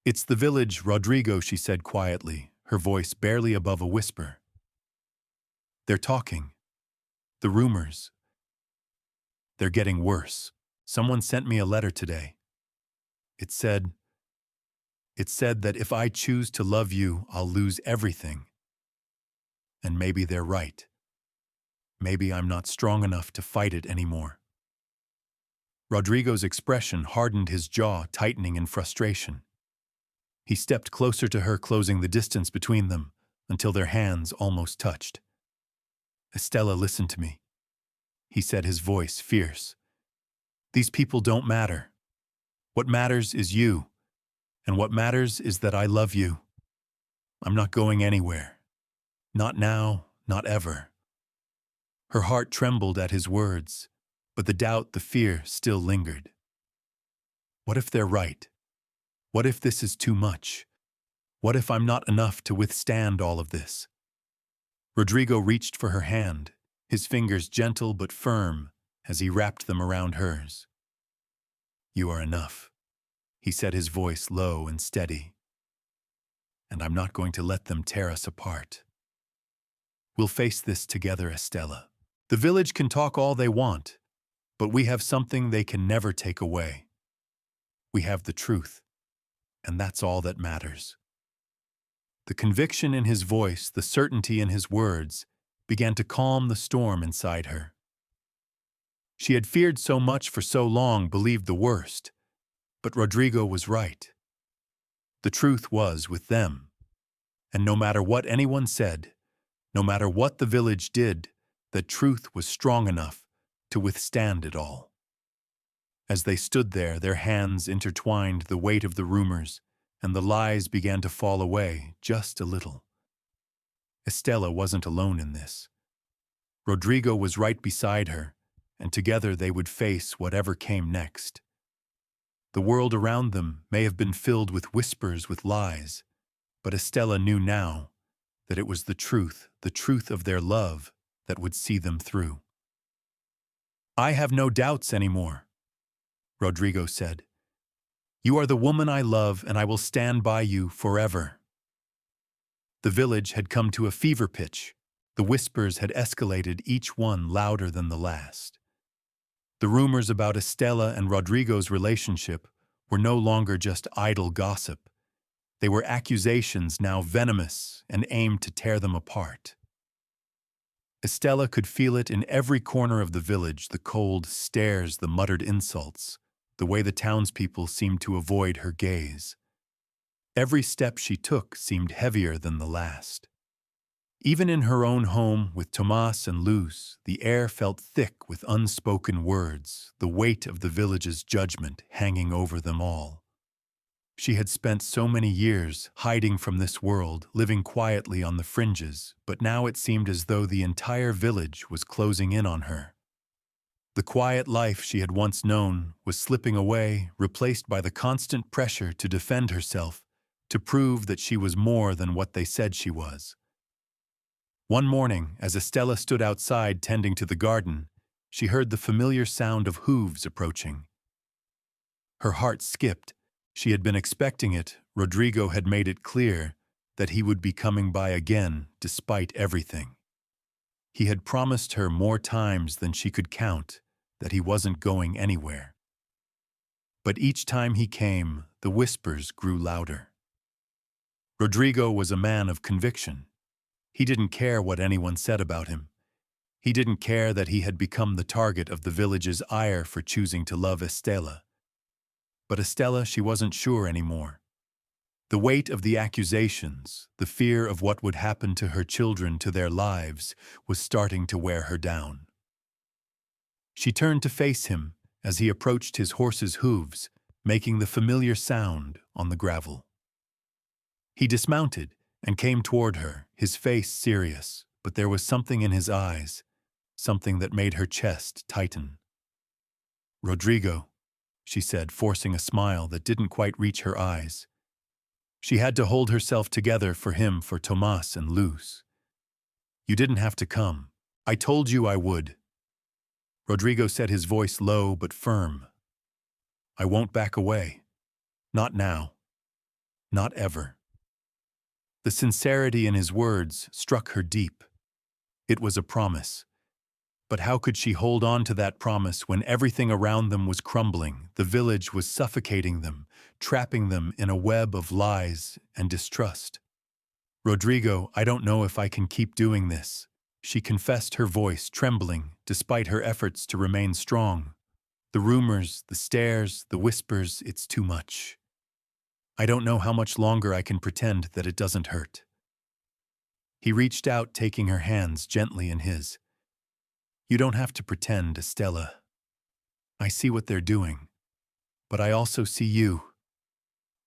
It's the village, Rodrigo, she said quietly, her voice barely above a whisper. They're talking. The rumors. They're getting worse. Someone sent me a letter today. It said that if I choose to love you, I'll lose everything. And maybe they're right. Maybe I'm not strong enough to fight it anymore. Rodrigo's expression hardened, his jaw tightening in frustration. He stepped closer to her, closing the distance between them until their hands almost touched. Estela, listen to me, he said, his voice fierce. These people don't matter. What matters is you, and what matters is that I love you. I'm not going anywhere. Not now, not ever. Her heart trembled at his words, but the doubt, the fear still lingered. What if they're right? What if this is too much? What if I'm not enough to withstand all of this? Rodrigo reached for her hand, his fingers gentle but firm as he wrapped them around hers. You are enough, he said, his voice low and steady. And I'm not going to let them tear us apart. We'll face this together, Estela. The village can talk all they want, but we have something they can never take away. We have the truth, and that's all that matters. The conviction in his voice, the certainty in his words, began to calm the storm inside her. She had feared so much for so long, believed the worst, but Rodrigo was right. The truth was with them, and no matter what anyone said, no matter what the village did, the truth was strong enough to withstand it all. As they stood there, their hands intertwined, the weight of the rumors, and the lies began to fall away just a little. Estela wasn't alone in this. Rodrigo was right beside her, and together they would face whatever came next. The world around them may have been filled with whispers, with lies, but Estela knew now that it was the truth of their love, that would see them through. I have no doubts anymore, Rodrigo said. You are the woman I love, and I will stand by you forever. The village had come to a fever pitch. The whispers had escalated, each one louder than the last. The rumors about Estela and Rodrigo's relationship were no longer just idle gossip. They were accusations now venomous and aimed to tear them apart. Estela could feel it in every corner of the village, the cold stares, the muttered insults, the way the townspeople seemed to avoid her gaze. Every step she took seemed heavier than the last. Even in her own home with Tomas and Luz, the air felt thick with unspoken words, the weight of the village's judgment hanging over them all. She had spent so many years hiding from this world, living quietly on the fringes, but now it seemed as though the entire village was closing in on her. The quiet life she had once known was slipping away, replaced by the constant pressure to defend herself, to prove that she was more than what they said she was. One morning, as Estela stood outside tending to the garden, she heard the familiar sound of hooves approaching. Her heart skipped. She had been expecting it. Rodrigo had made it clear that he would be coming by again despite everything. He had promised her more times than she could count that he wasn't going anywhere. But each time he came, the whispers grew louder. Rodrigo was a man of conviction. He didn't care what anyone said about him. He didn't care that he had become the target of the village's ire for choosing to love Estela. But Estela, she wasn't sure anymore. The weight of the accusations, the fear of what would happen to her children, to their lives, was starting to wear her down. She turned to face him, as he approached his horse's hooves, making the familiar sound on the gravel. He dismounted and came toward her, his face serious, but there was something in his eyes, something that made her chest tighten. "Rodrigo," she said, forcing a smile that didn't quite reach her eyes. She had to hold herself together for him, for Tomas and Luz. "You didn't have to come. I told you I would." Rodrigo said, his voice low but firm. "I won't back away. Not now. Not ever." The sincerity in his words struck her deep. It was a promise. But how could she hold on to that promise when everything around them was crumbling, the village was suffocating them, trapping them in a web of lies and distrust? "Rodrigo, I don't know if I can keep doing this," she confessed, her voice trembling despite her efforts to remain strong. "The rumors, the stares, the whispers, it's too much. I don't know how much longer I can pretend that it doesn't hurt." He reached out, taking her hands gently in his. "You don't have to pretend, Estela. I see what they're doing, but I also see you,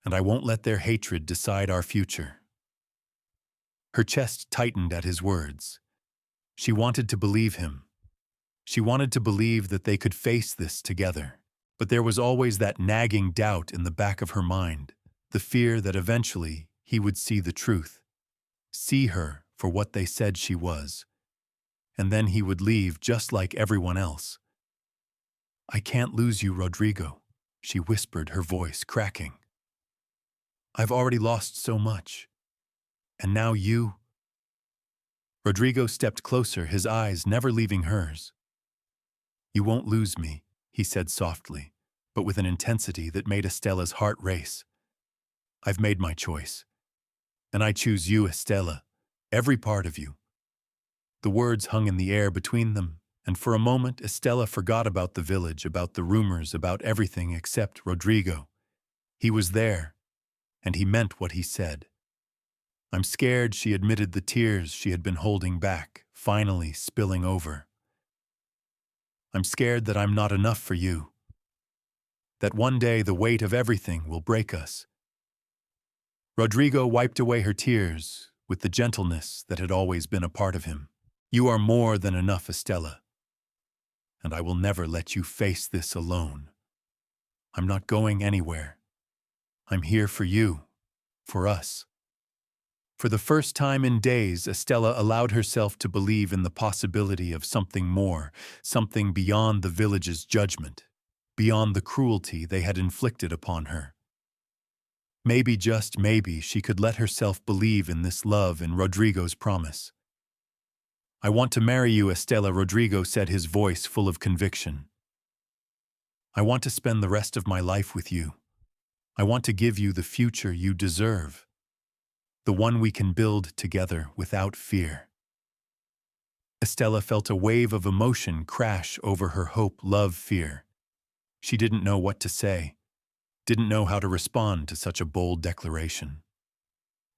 and I won't let their hatred decide our future." Her chest tightened at his words. She wanted to believe him. She wanted to believe that they could face this together, but there was always that nagging doubt in the back of her mind, the fear that eventually he would see the truth, see her for what they said she was, and then he would leave just like everyone else. "I can't lose you, Rodrigo," she whispered, her voice cracking. "I've already lost so much. And now you." Rodrigo stepped closer, his eyes never leaving hers. "You won't lose me," he said softly, but with an intensity that made Estela's heart race. "I've made my choice. And I choose you, Estela, every part of you." The words hung in the air between them, and for a moment Estela forgot about the village, about the rumors, about everything except Rodrigo. He was there, and he meant what he said. "I'm scared," she admitted, the tears she had been holding back, finally spilling over. "I'm scared that I'm not enough for you. That one day the weight of everything will break us." Rodrigo wiped away her tears with the gentleness that had always been a part of him. "You are more than enough, Estela. And I will never let you face this alone. I'm not going anywhere. I'm here for you, for us." For the first time in days, Estela allowed herself to believe in the possibility of something more, something beyond the village's judgment, beyond the cruelty they had inflicted upon her. Maybe, just maybe, she could let herself believe in this love, in Rodrigo's promise. "I want to marry you, Estela," Rodrigo said, his voice full of conviction. "I want to spend the rest of my life with you. I want to give you the future you deserve, the one we can build together without fear." Estela felt a wave of emotion crash over her hope, love, fear. She didn't know what to say, didn't know how to respond to such a bold declaration.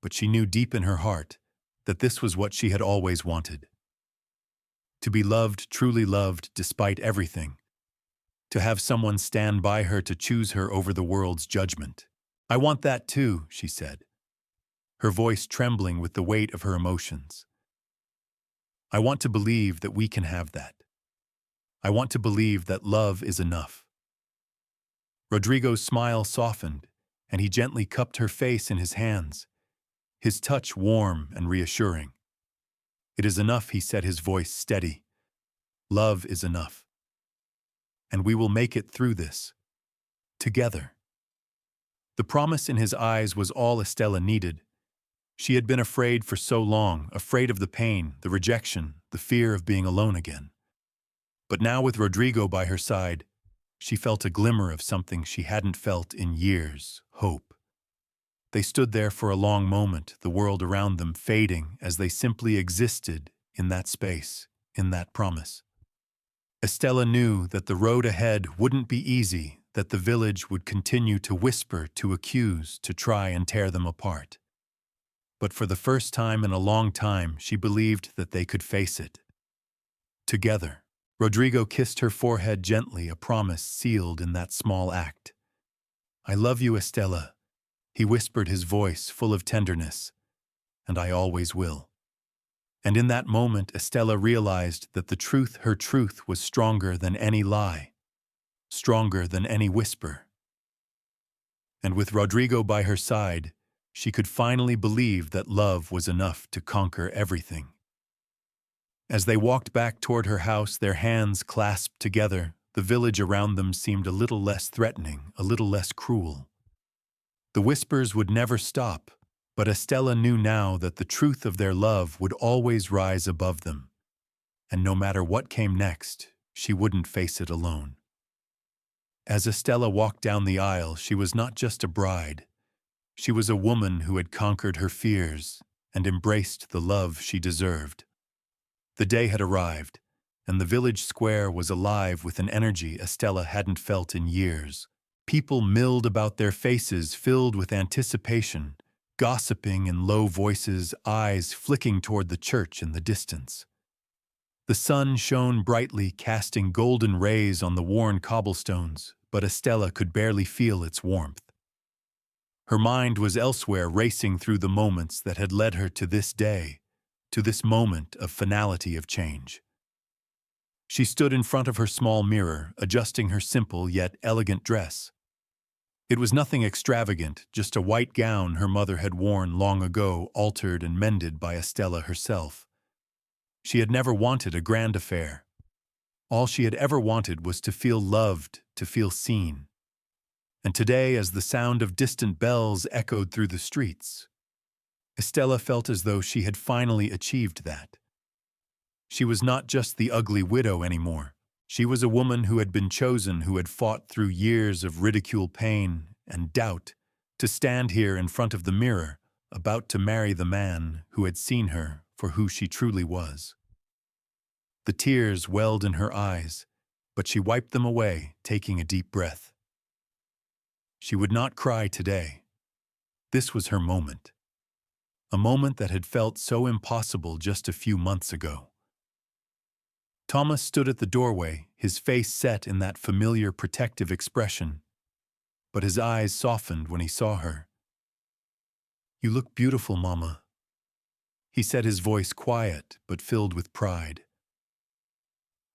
But she knew deep in her heart that this was what she had always wanted. To be loved, truly loved, despite everything. To have someone stand by her, to choose her over the world's judgment. "I want that too," she said, her voice trembling with the weight of her emotions. "I want to believe that we can have that. I want to believe that love is enough." Rodrigo's smile softened, and he gently cupped her face in his hands, his touch warm and reassuring. "It is enough," he said, his voice steady. "Love is enough. And we will make it through this. Together." The promise in his eyes was all Estela needed. She had been afraid for so long, afraid of the pain, the rejection, the fear of being alone again. But now, with Rodrigo by her side, she felt a glimmer of something she hadn't felt in years: hope. They stood there for a long moment, the world around them fading as they simply existed in that space, in that promise. Estela knew that the road ahead wouldn't be easy, that the village would continue to whisper, to accuse, to try and tear them apart. But for the first time in a long time, she believed that they could face it. Together. Rodrigo kissed her forehead gently, a promise sealed in that small act. "I love you, Estella," he whispered, his voice full of tenderness, "and I always will." And in that moment, Estella realized that her truth was stronger than any lie, stronger than any whisper. And with Rodrigo by her side, she could finally believe that love was enough to conquer everything. As they walked back toward her house, their hands clasped together, the village around them seemed a little less threatening, a little less cruel. The whispers would never stop, but Estella knew now that the truth of their love would always rise above them. And no matter what came next, she wouldn't face it alone. As Estella walked down the aisle, she was not just a bride. She was a woman who had conquered her fears and embraced the love she deserved. The day had arrived, and the village square was alive with an energy Estella hadn't felt in years. People milled about their faces, filled with anticipation, gossiping in low voices, eyes flicking toward the church in the distance. The sun shone brightly, casting golden rays on the worn cobblestones, but Estella could barely feel its warmth. Her mind was elsewhere, racing through the moments that had led her to this day, to this moment of finality of change. She stood in front of her small mirror, adjusting her simple yet elegant dress. It was nothing extravagant, just a white gown her mother had worn long ago, altered and mended by Estella herself. She had never wanted a grand affair. All she had ever wanted was to feel loved, to feel seen. And today, as the sound of distant bells echoed through the streets, Estella felt as though she had finally achieved that. She was not just the ugly widow anymore. She was a woman who had been chosen, who had fought through years of ridicule, pain, and doubt, to stand here in front of the mirror, about to marry the man who had seen her for who she truly was. The tears welled in her eyes, but she wiped them away, taking a deep breath. She would not cry today. This was her moment. A moment that had felt so impossible just a few months ago. Thomas stood at the doorway, his face set in that familiar protective expression, but his eyes softened when he saw her. "You look beautiful, Mama," he said, his voice quiet but filled with pride.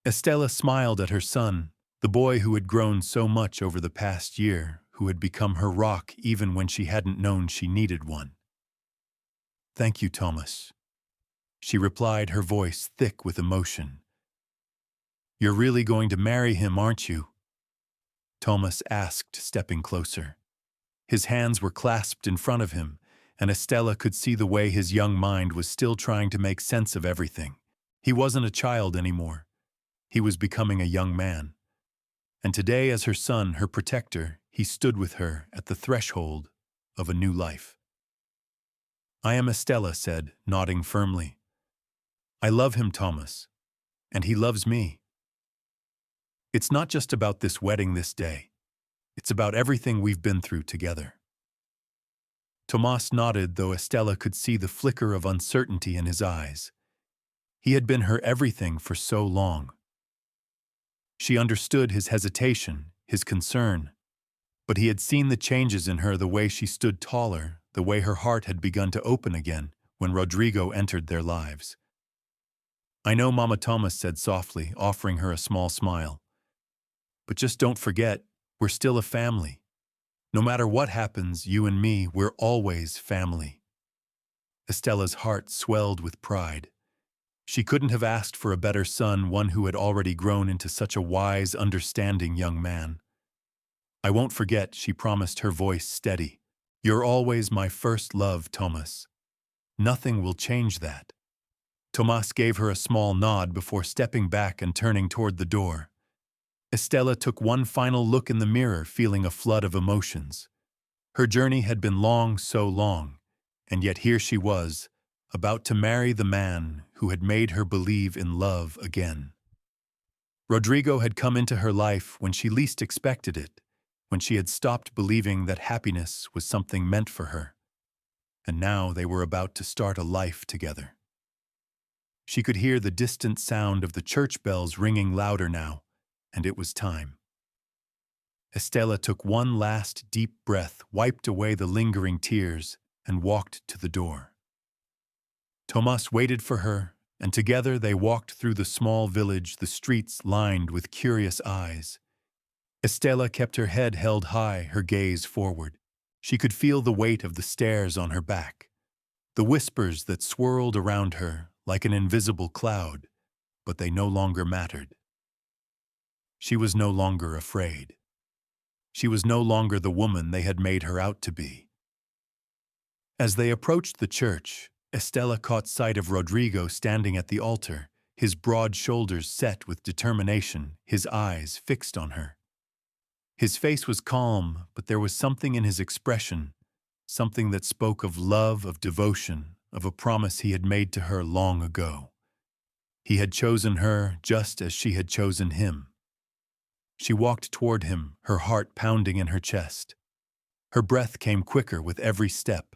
Estella smiled at her son, the boy who had grown so much over the past year, who had become her rock even when she hadn't known she needed one. "Thank you, Thomas," she replied, her voice thick with emotion. "You're really going to marry him, aren't you?" Thomas asked, stepping closer. His hands were clasped in front of him, and Estella could see the way his young mind was still trying to make sense of everything. He wasn't a child anymore. He was becoming a young man. And today, as her son, her protector, he stood with her at the threshold of a new life. "I am Estella," said, nodding firmly. "I love him, Thomas, and he loves me. It's not just about this wedding this day. It's about everything we've been through together." Tomas nodded, though Estella could see the flicker of uncertainty in his eyes. He had been her everything for so long. She understood his hesitation, his concern, but he had seen the changes in her, the way she stood taller, the way her heart had begun to open again when Rodrigo entered their lives. "I know," Mama, Thomas said softly, offering her a small smile. "But just don't forget, we're still a family. No matter what happens, you and me, we're always family." Estella's heart swelled with pride. She couldn't have asked for a better son, one who had already grown into such a wise, understanding young man. "I won't forget," she promised, her voice steady. "You're always my first love, Thomas. Nothing will change that." Tomas gave her a small nod before stepping back and turning toward the door. Estella took one final look in the mirror, feeling a flood of emotions. Her journey had been long, so long, and yet here she was, about to marry the man who had made her believe in love again. Rodrigo had come into her life when she least expected it, when she had stopped believing that happiness was something meant for her. And now they were about to start a life together. She could hear the distant sound of the church bells ringing louder now, and it was time. Estella took one last deep breath, wiped away the lingering tears, and walked to the door. Tomas waited for her, and together they walked through the small village, the streets lined with curious eyes. Estella kept her head held high, her gaze forward. She could feel the weight of the stairs on her back, the whispers that swirled around her like an invisible cloud, but they no longer mattered. She was no longer afraid. She was no longer the woman they had made her out to be. As they approached the church, Estella caught sight of Rodrigo standing at the altar, his broad shoulders set with determination, his eyes fixed on her. His face was calm, but there was something in his expression, something that spoke of love, of devotion, of a promise he had made to her long ago. He had chosen her just as she had chosen him. She walked toward him, her heart pounding in her chest. Her breath came quicker with every step.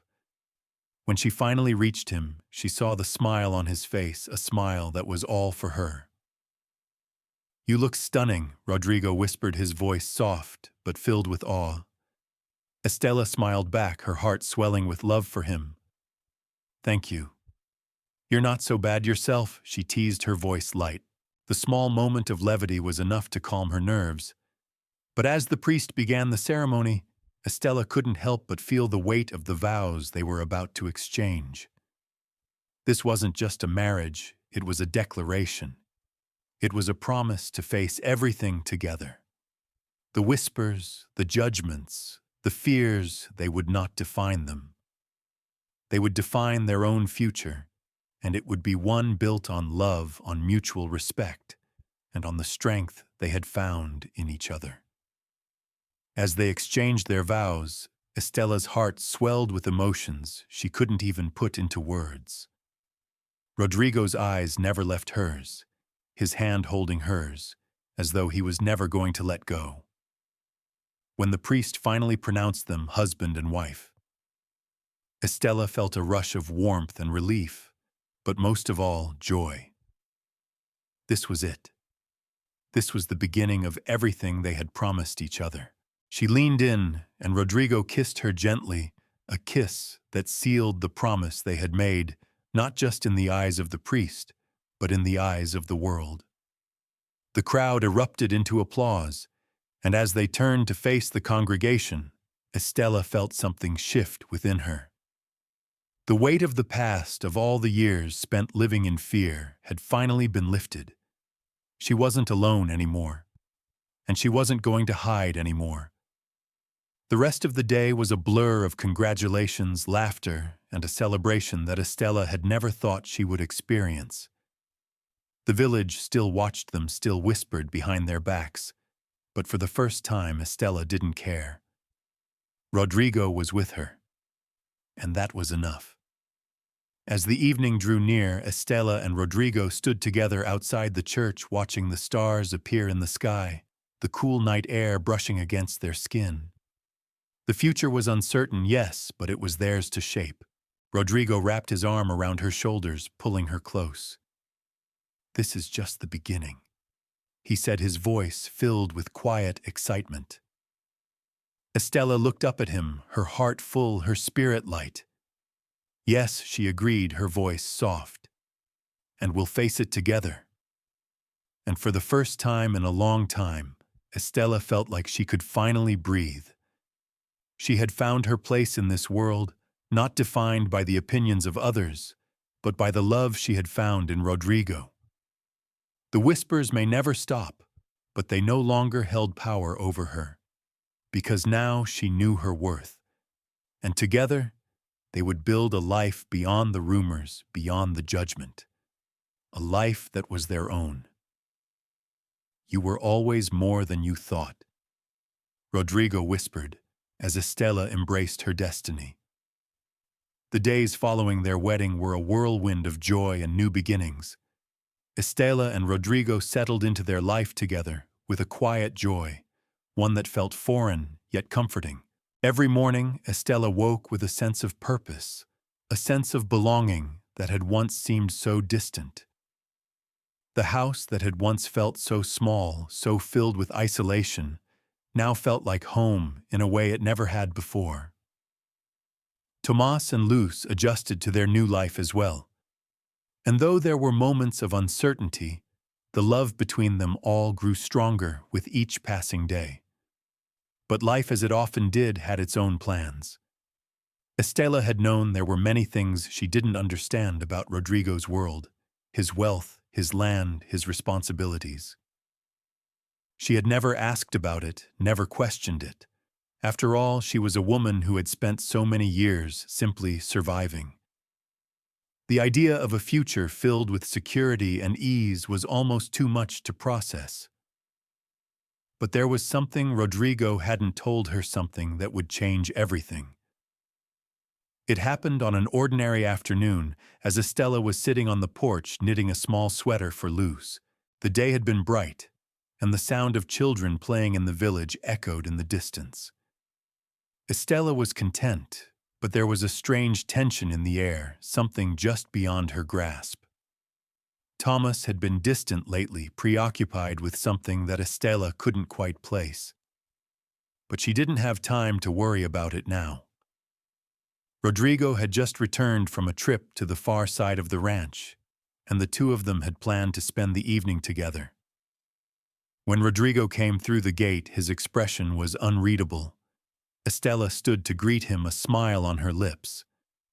When she finally reached him, she saw the smile on his face, a smile that was all for her. "You look stunning," Rodrigo whispered, his voice soft but filled with awe. Estella smiled back, her heart swelling with love for him. "Thank you." "You're not so bad yourself," she teased, her voice light. The small moment of levity was enough to calm her nerves. But as the priest began the ceremony, Estella couldn't help but feel the weight of the vows they were about to exchange. This wasn't just a marriage, it was a declaration. It was a promise to face everything together. The whispers, the judgments, the fears, they would not define them. They would define their own future, and it would be one built on love, on mutual respect, and on the strength they had found in each other. As they exchanged their vows, Estella's heart swelled with emotions she couldn't even put into words. Rodrigo's eyes never left hers, his hand holding hers, as though he was never going to let go. When the priest finally pronounced them husband and wife, Estella felt a rush of warmth and relief, but most of all, joy. This was it. This was the beginning of everything they had promised each other. She leaned in, and Rodrigo kissed her gently, a kiss that sealed the promise they had made, not just in the eyes of the priest, but in the eyes of the world. The crowd erupted into applause, and as they turned to face the congregation, Estella felt something shift within her. The weight of the past, of all the years spent living in fear, had finally been lifted. She wasn't alone anymore, and she wasn't going to hide anymore. The rest of the day was a blur of congratulations, laughter, and a celebration that Estella had never thought she would experience. The village still watched them, still whispered behind their backs, but for the first time Estella didn't care. Rodrigo was with her, and that was enough. As the evening drew near, Estella and Rodrigo stood together outside the church, watching the stars appear in the sky, the cool night air brushing against their skin. The future was uncertain, yes, but it was theirs to shape. Rodrigo wrapped his arm around her shoulders, pulling her close. "This is just the beginning," he said, his voice filled with quiet excitement. Estella looked up at him, her heart full, her spirit light. "Yes," she agreed, her voice soft. "And we'll face it together." And for the first time in a long time, Estella felt like she could finally breathe. She had found her place in this world, not defined by the opinions of others, but by the love she had found in Rodrigo. The whispers may never stop, but they no longer held power over her, because now she knew her worth. And together, they would build a life beyond the rumors, beyond the judgment, a life that was their own. "You were always more than you thought," Rodrigo whispered, as Estella embraced her destiny. The days following their wedding were a whirlwind of joy and new beginnings. Estella and Rodrigo settled into their life together with a quiet joy, one that felt foreign yet comforting. Every morning, Estella woke with a sense of purpose, a sense of belonging that had once seemed so distant. The house that had once felt so small, so filled with isolation, now felt like home in a way it never had before. Tomas and Luz adjusted to their new life as well. And though there were moments of uncertainty, the love between them all grew stronger with each passing day. But life, as it often did, had its own plans. Estela had known there were many things she didn't understand about Rodrigo's world, his wealth, his land, his responsibilities. She had never asked about it, never questioned it. After all, she was a woman who had spent so many years simply surviving. The idea of a future filled with security and ease was almost too much to process. But there was something Rodrigo hadn't told her, something that would change everything. It happened on an ordinary afternoon as Estela was sitting on the porch knitting a small sweater for Luz. The day had been bright, and the sound of children playing in the village echoed in the distance. Estela was content, but there was a strange tension in the air, something just beyond her grasp. Thomas had been distant lately, preoccupied with something that Estela couldn't quite place. But she didn't have time to worry about it now. Rodrigo had just returned from a trip to the far side of the ranch, and the two of them had planned to spend the evening together. When Rodrigo came through the gate, his expression was unreadable. Estela stood to greet him, a smile on her lips,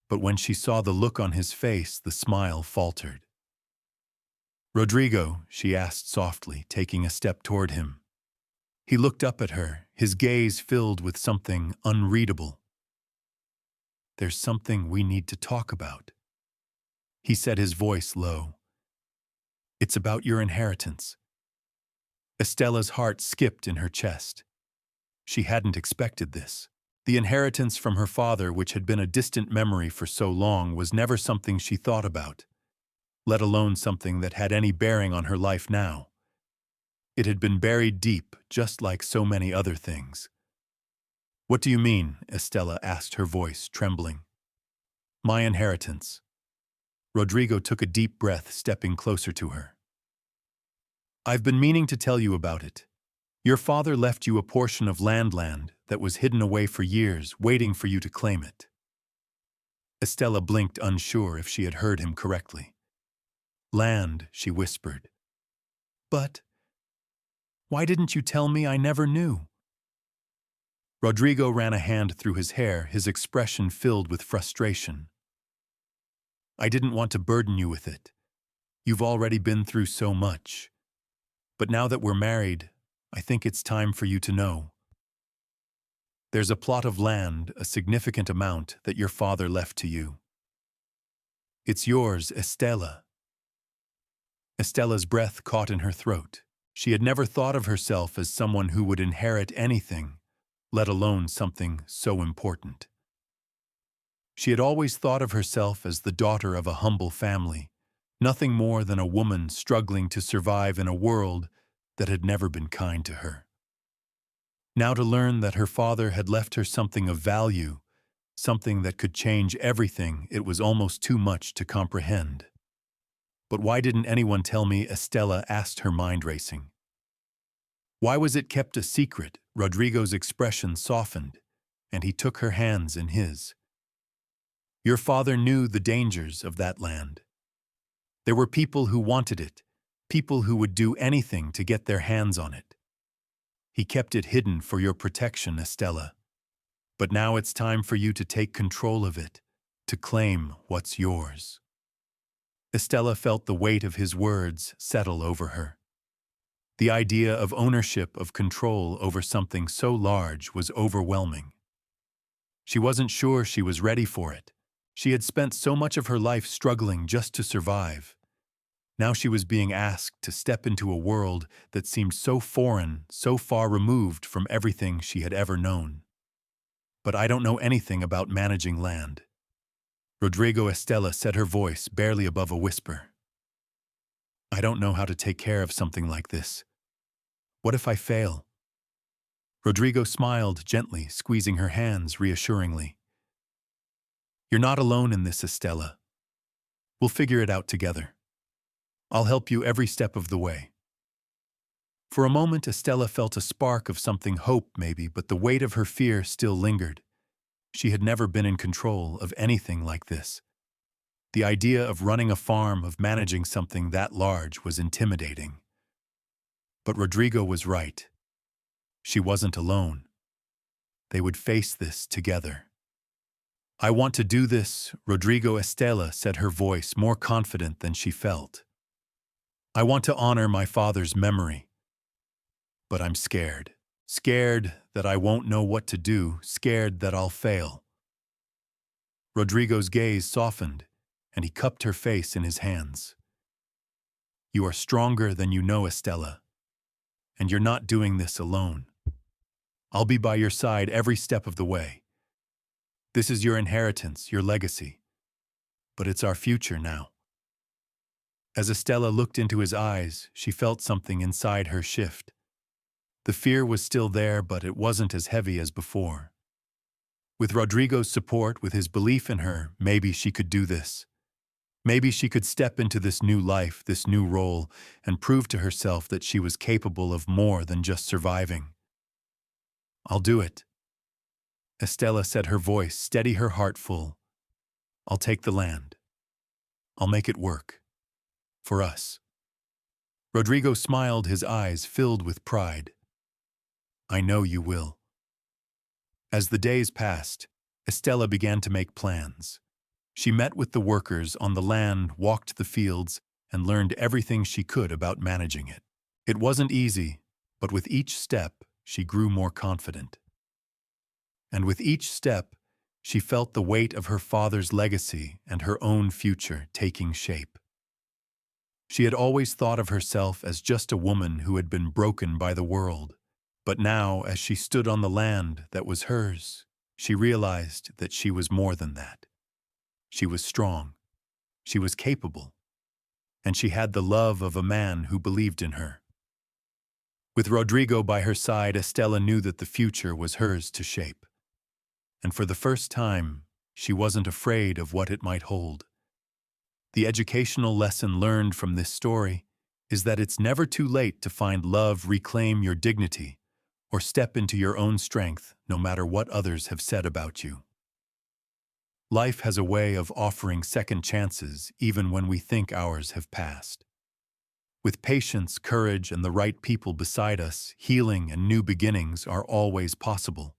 but when she saw the look on his face, the smile faltered. "Rodrigo," she asked softly, taking a step toward him. He looked up at her, his gaze filled with something unreadable. "There's something we need to talk about," he said, his voice low. "It's about your inheritance." Estela's heart skipped in her chest. She hadn't expected this. The inheritance from her father, which had been a distant memory for so long, was never something she thought about, let alone something that had any bearing on her life now. It had been buried deep, just like so many other things. "What do you mean?" Estela asked, her voice trembling. "My inheritance." Rodrigo took a deep breath, stepping closer to her. "I've been meaning to tell you about it. Your father left you a portion of land that was hidden away for years, waiting for you to claim it." Estela blinked, unsure if she had heard him correctly. "Land," she whispered. "But why didn't you tell me? I never knew." Rodrigo ran a hand through his hair, his expression filled with frustration. "I didn't want to burden you with it. You've already been through so much. But now that we're married, I think it's time for you to know. There's a plot of land, a significant amount, that your father left to you. It's yours, Estela." Estela's breath caught in her throat. She had never thought of herself as someone who would inherit anything, let alone something so important. She had always thought of herself as the daughter of a humble family, nothing more than a woman struggling to survive in a world that had never been kind to her. Now to learn that her father had left her something of value, something that could change everything, it was almost too much to comprehend. "But why didn't anyone tell me?" Estela asked, her mind racing. "Why was it kept a secret?" Rodrigo's expression softened, and he took her hands in his. "Your father knew the dangers of that land. There were people who wanted it, people who would do anything to get their hands on it. He kept it hidden for your protection, Estela. But now it's time for you to take control of it, to claim what's yours." Estela felt the weight of his words settle over her. The idea of ownership, of control over something so large, was overwhelming. She wasn't sure she was ready for it. She had spent so much of her life struggling just to survive. Now she was being asked to step into a world that seemed so foreign, so far removed from everything she had ever known. "But I don't know anything about managing land." Rodrigo, Estela said, her voice barely above a whisper. "I don't know how to take care of something like this. What if I fail?" Rodrigo smiled gently, squeezing her hands reassuringly. "You're not alone in this, Estela. We'll figure it out together." I'll help you every step of the way. For a moment, Estella felt a spark of something hope, maybe, but the weight of her fear still lingered. She had never been in control of anything like this. The idea of running a farm, of managing something that large, was intimidating. But Rodrigo was right. She wasn't alone. They would face this together. I want to do this, Rodrigo. Estella said, her voice more confident than she felt. I want to honor my father's memory. But I'm scared. Scared that I won't know what to do, scared that I'll fail. Rodrigo's gaze softened, and he cupped her face in his hands. You are stronger than you know, Estella, and you're not doing this alone. I'll be by your side every step of the way. This is your inheritance, your legacy, but it's our future now. As Estella looked into his eyes, she felt something inside her shift. The fear was still there, but it wasn't as heavy as before. With Rodrigo's support, with his belief in her, maybe she could do this. Maybe she could step into this new life, this new role, and prove to herself that she was capable of more than just surviving. I'll do it, Estella said, her voice steady, her heart full. I'll take the land. I'll make it work. For us. Rodrigo smiled, his eyes filled with pride. I know you will. As the days passed, Estella began to make plans. She met with the workers on the land, walked the fields, and learned everything she could about managing it. It wasn't easy, but with each step, she grew more confident. And with each step, she felt the weight of her father's legacy and her own future taking shape. She had always thought of herself as just a woman who had been broken by the world. But now, as she stood on the land that was hers, she realized that she was more than that. She was strong, she was capable, and she had the love of a man who believed in her. With Rodrigo by her side, Estella knew that the future was hers to shape. And for the first time, she wasn't afraid of what it might hold. The educational lesson learned from this story is that it's never too late to find love, reclaim your dignity, or step into your own strength, no matter what others have said about you. Life has a way of offering second chances even when we think ours have passed. With patience, courage, and the right people beside us, healing and new beginnings are always possible.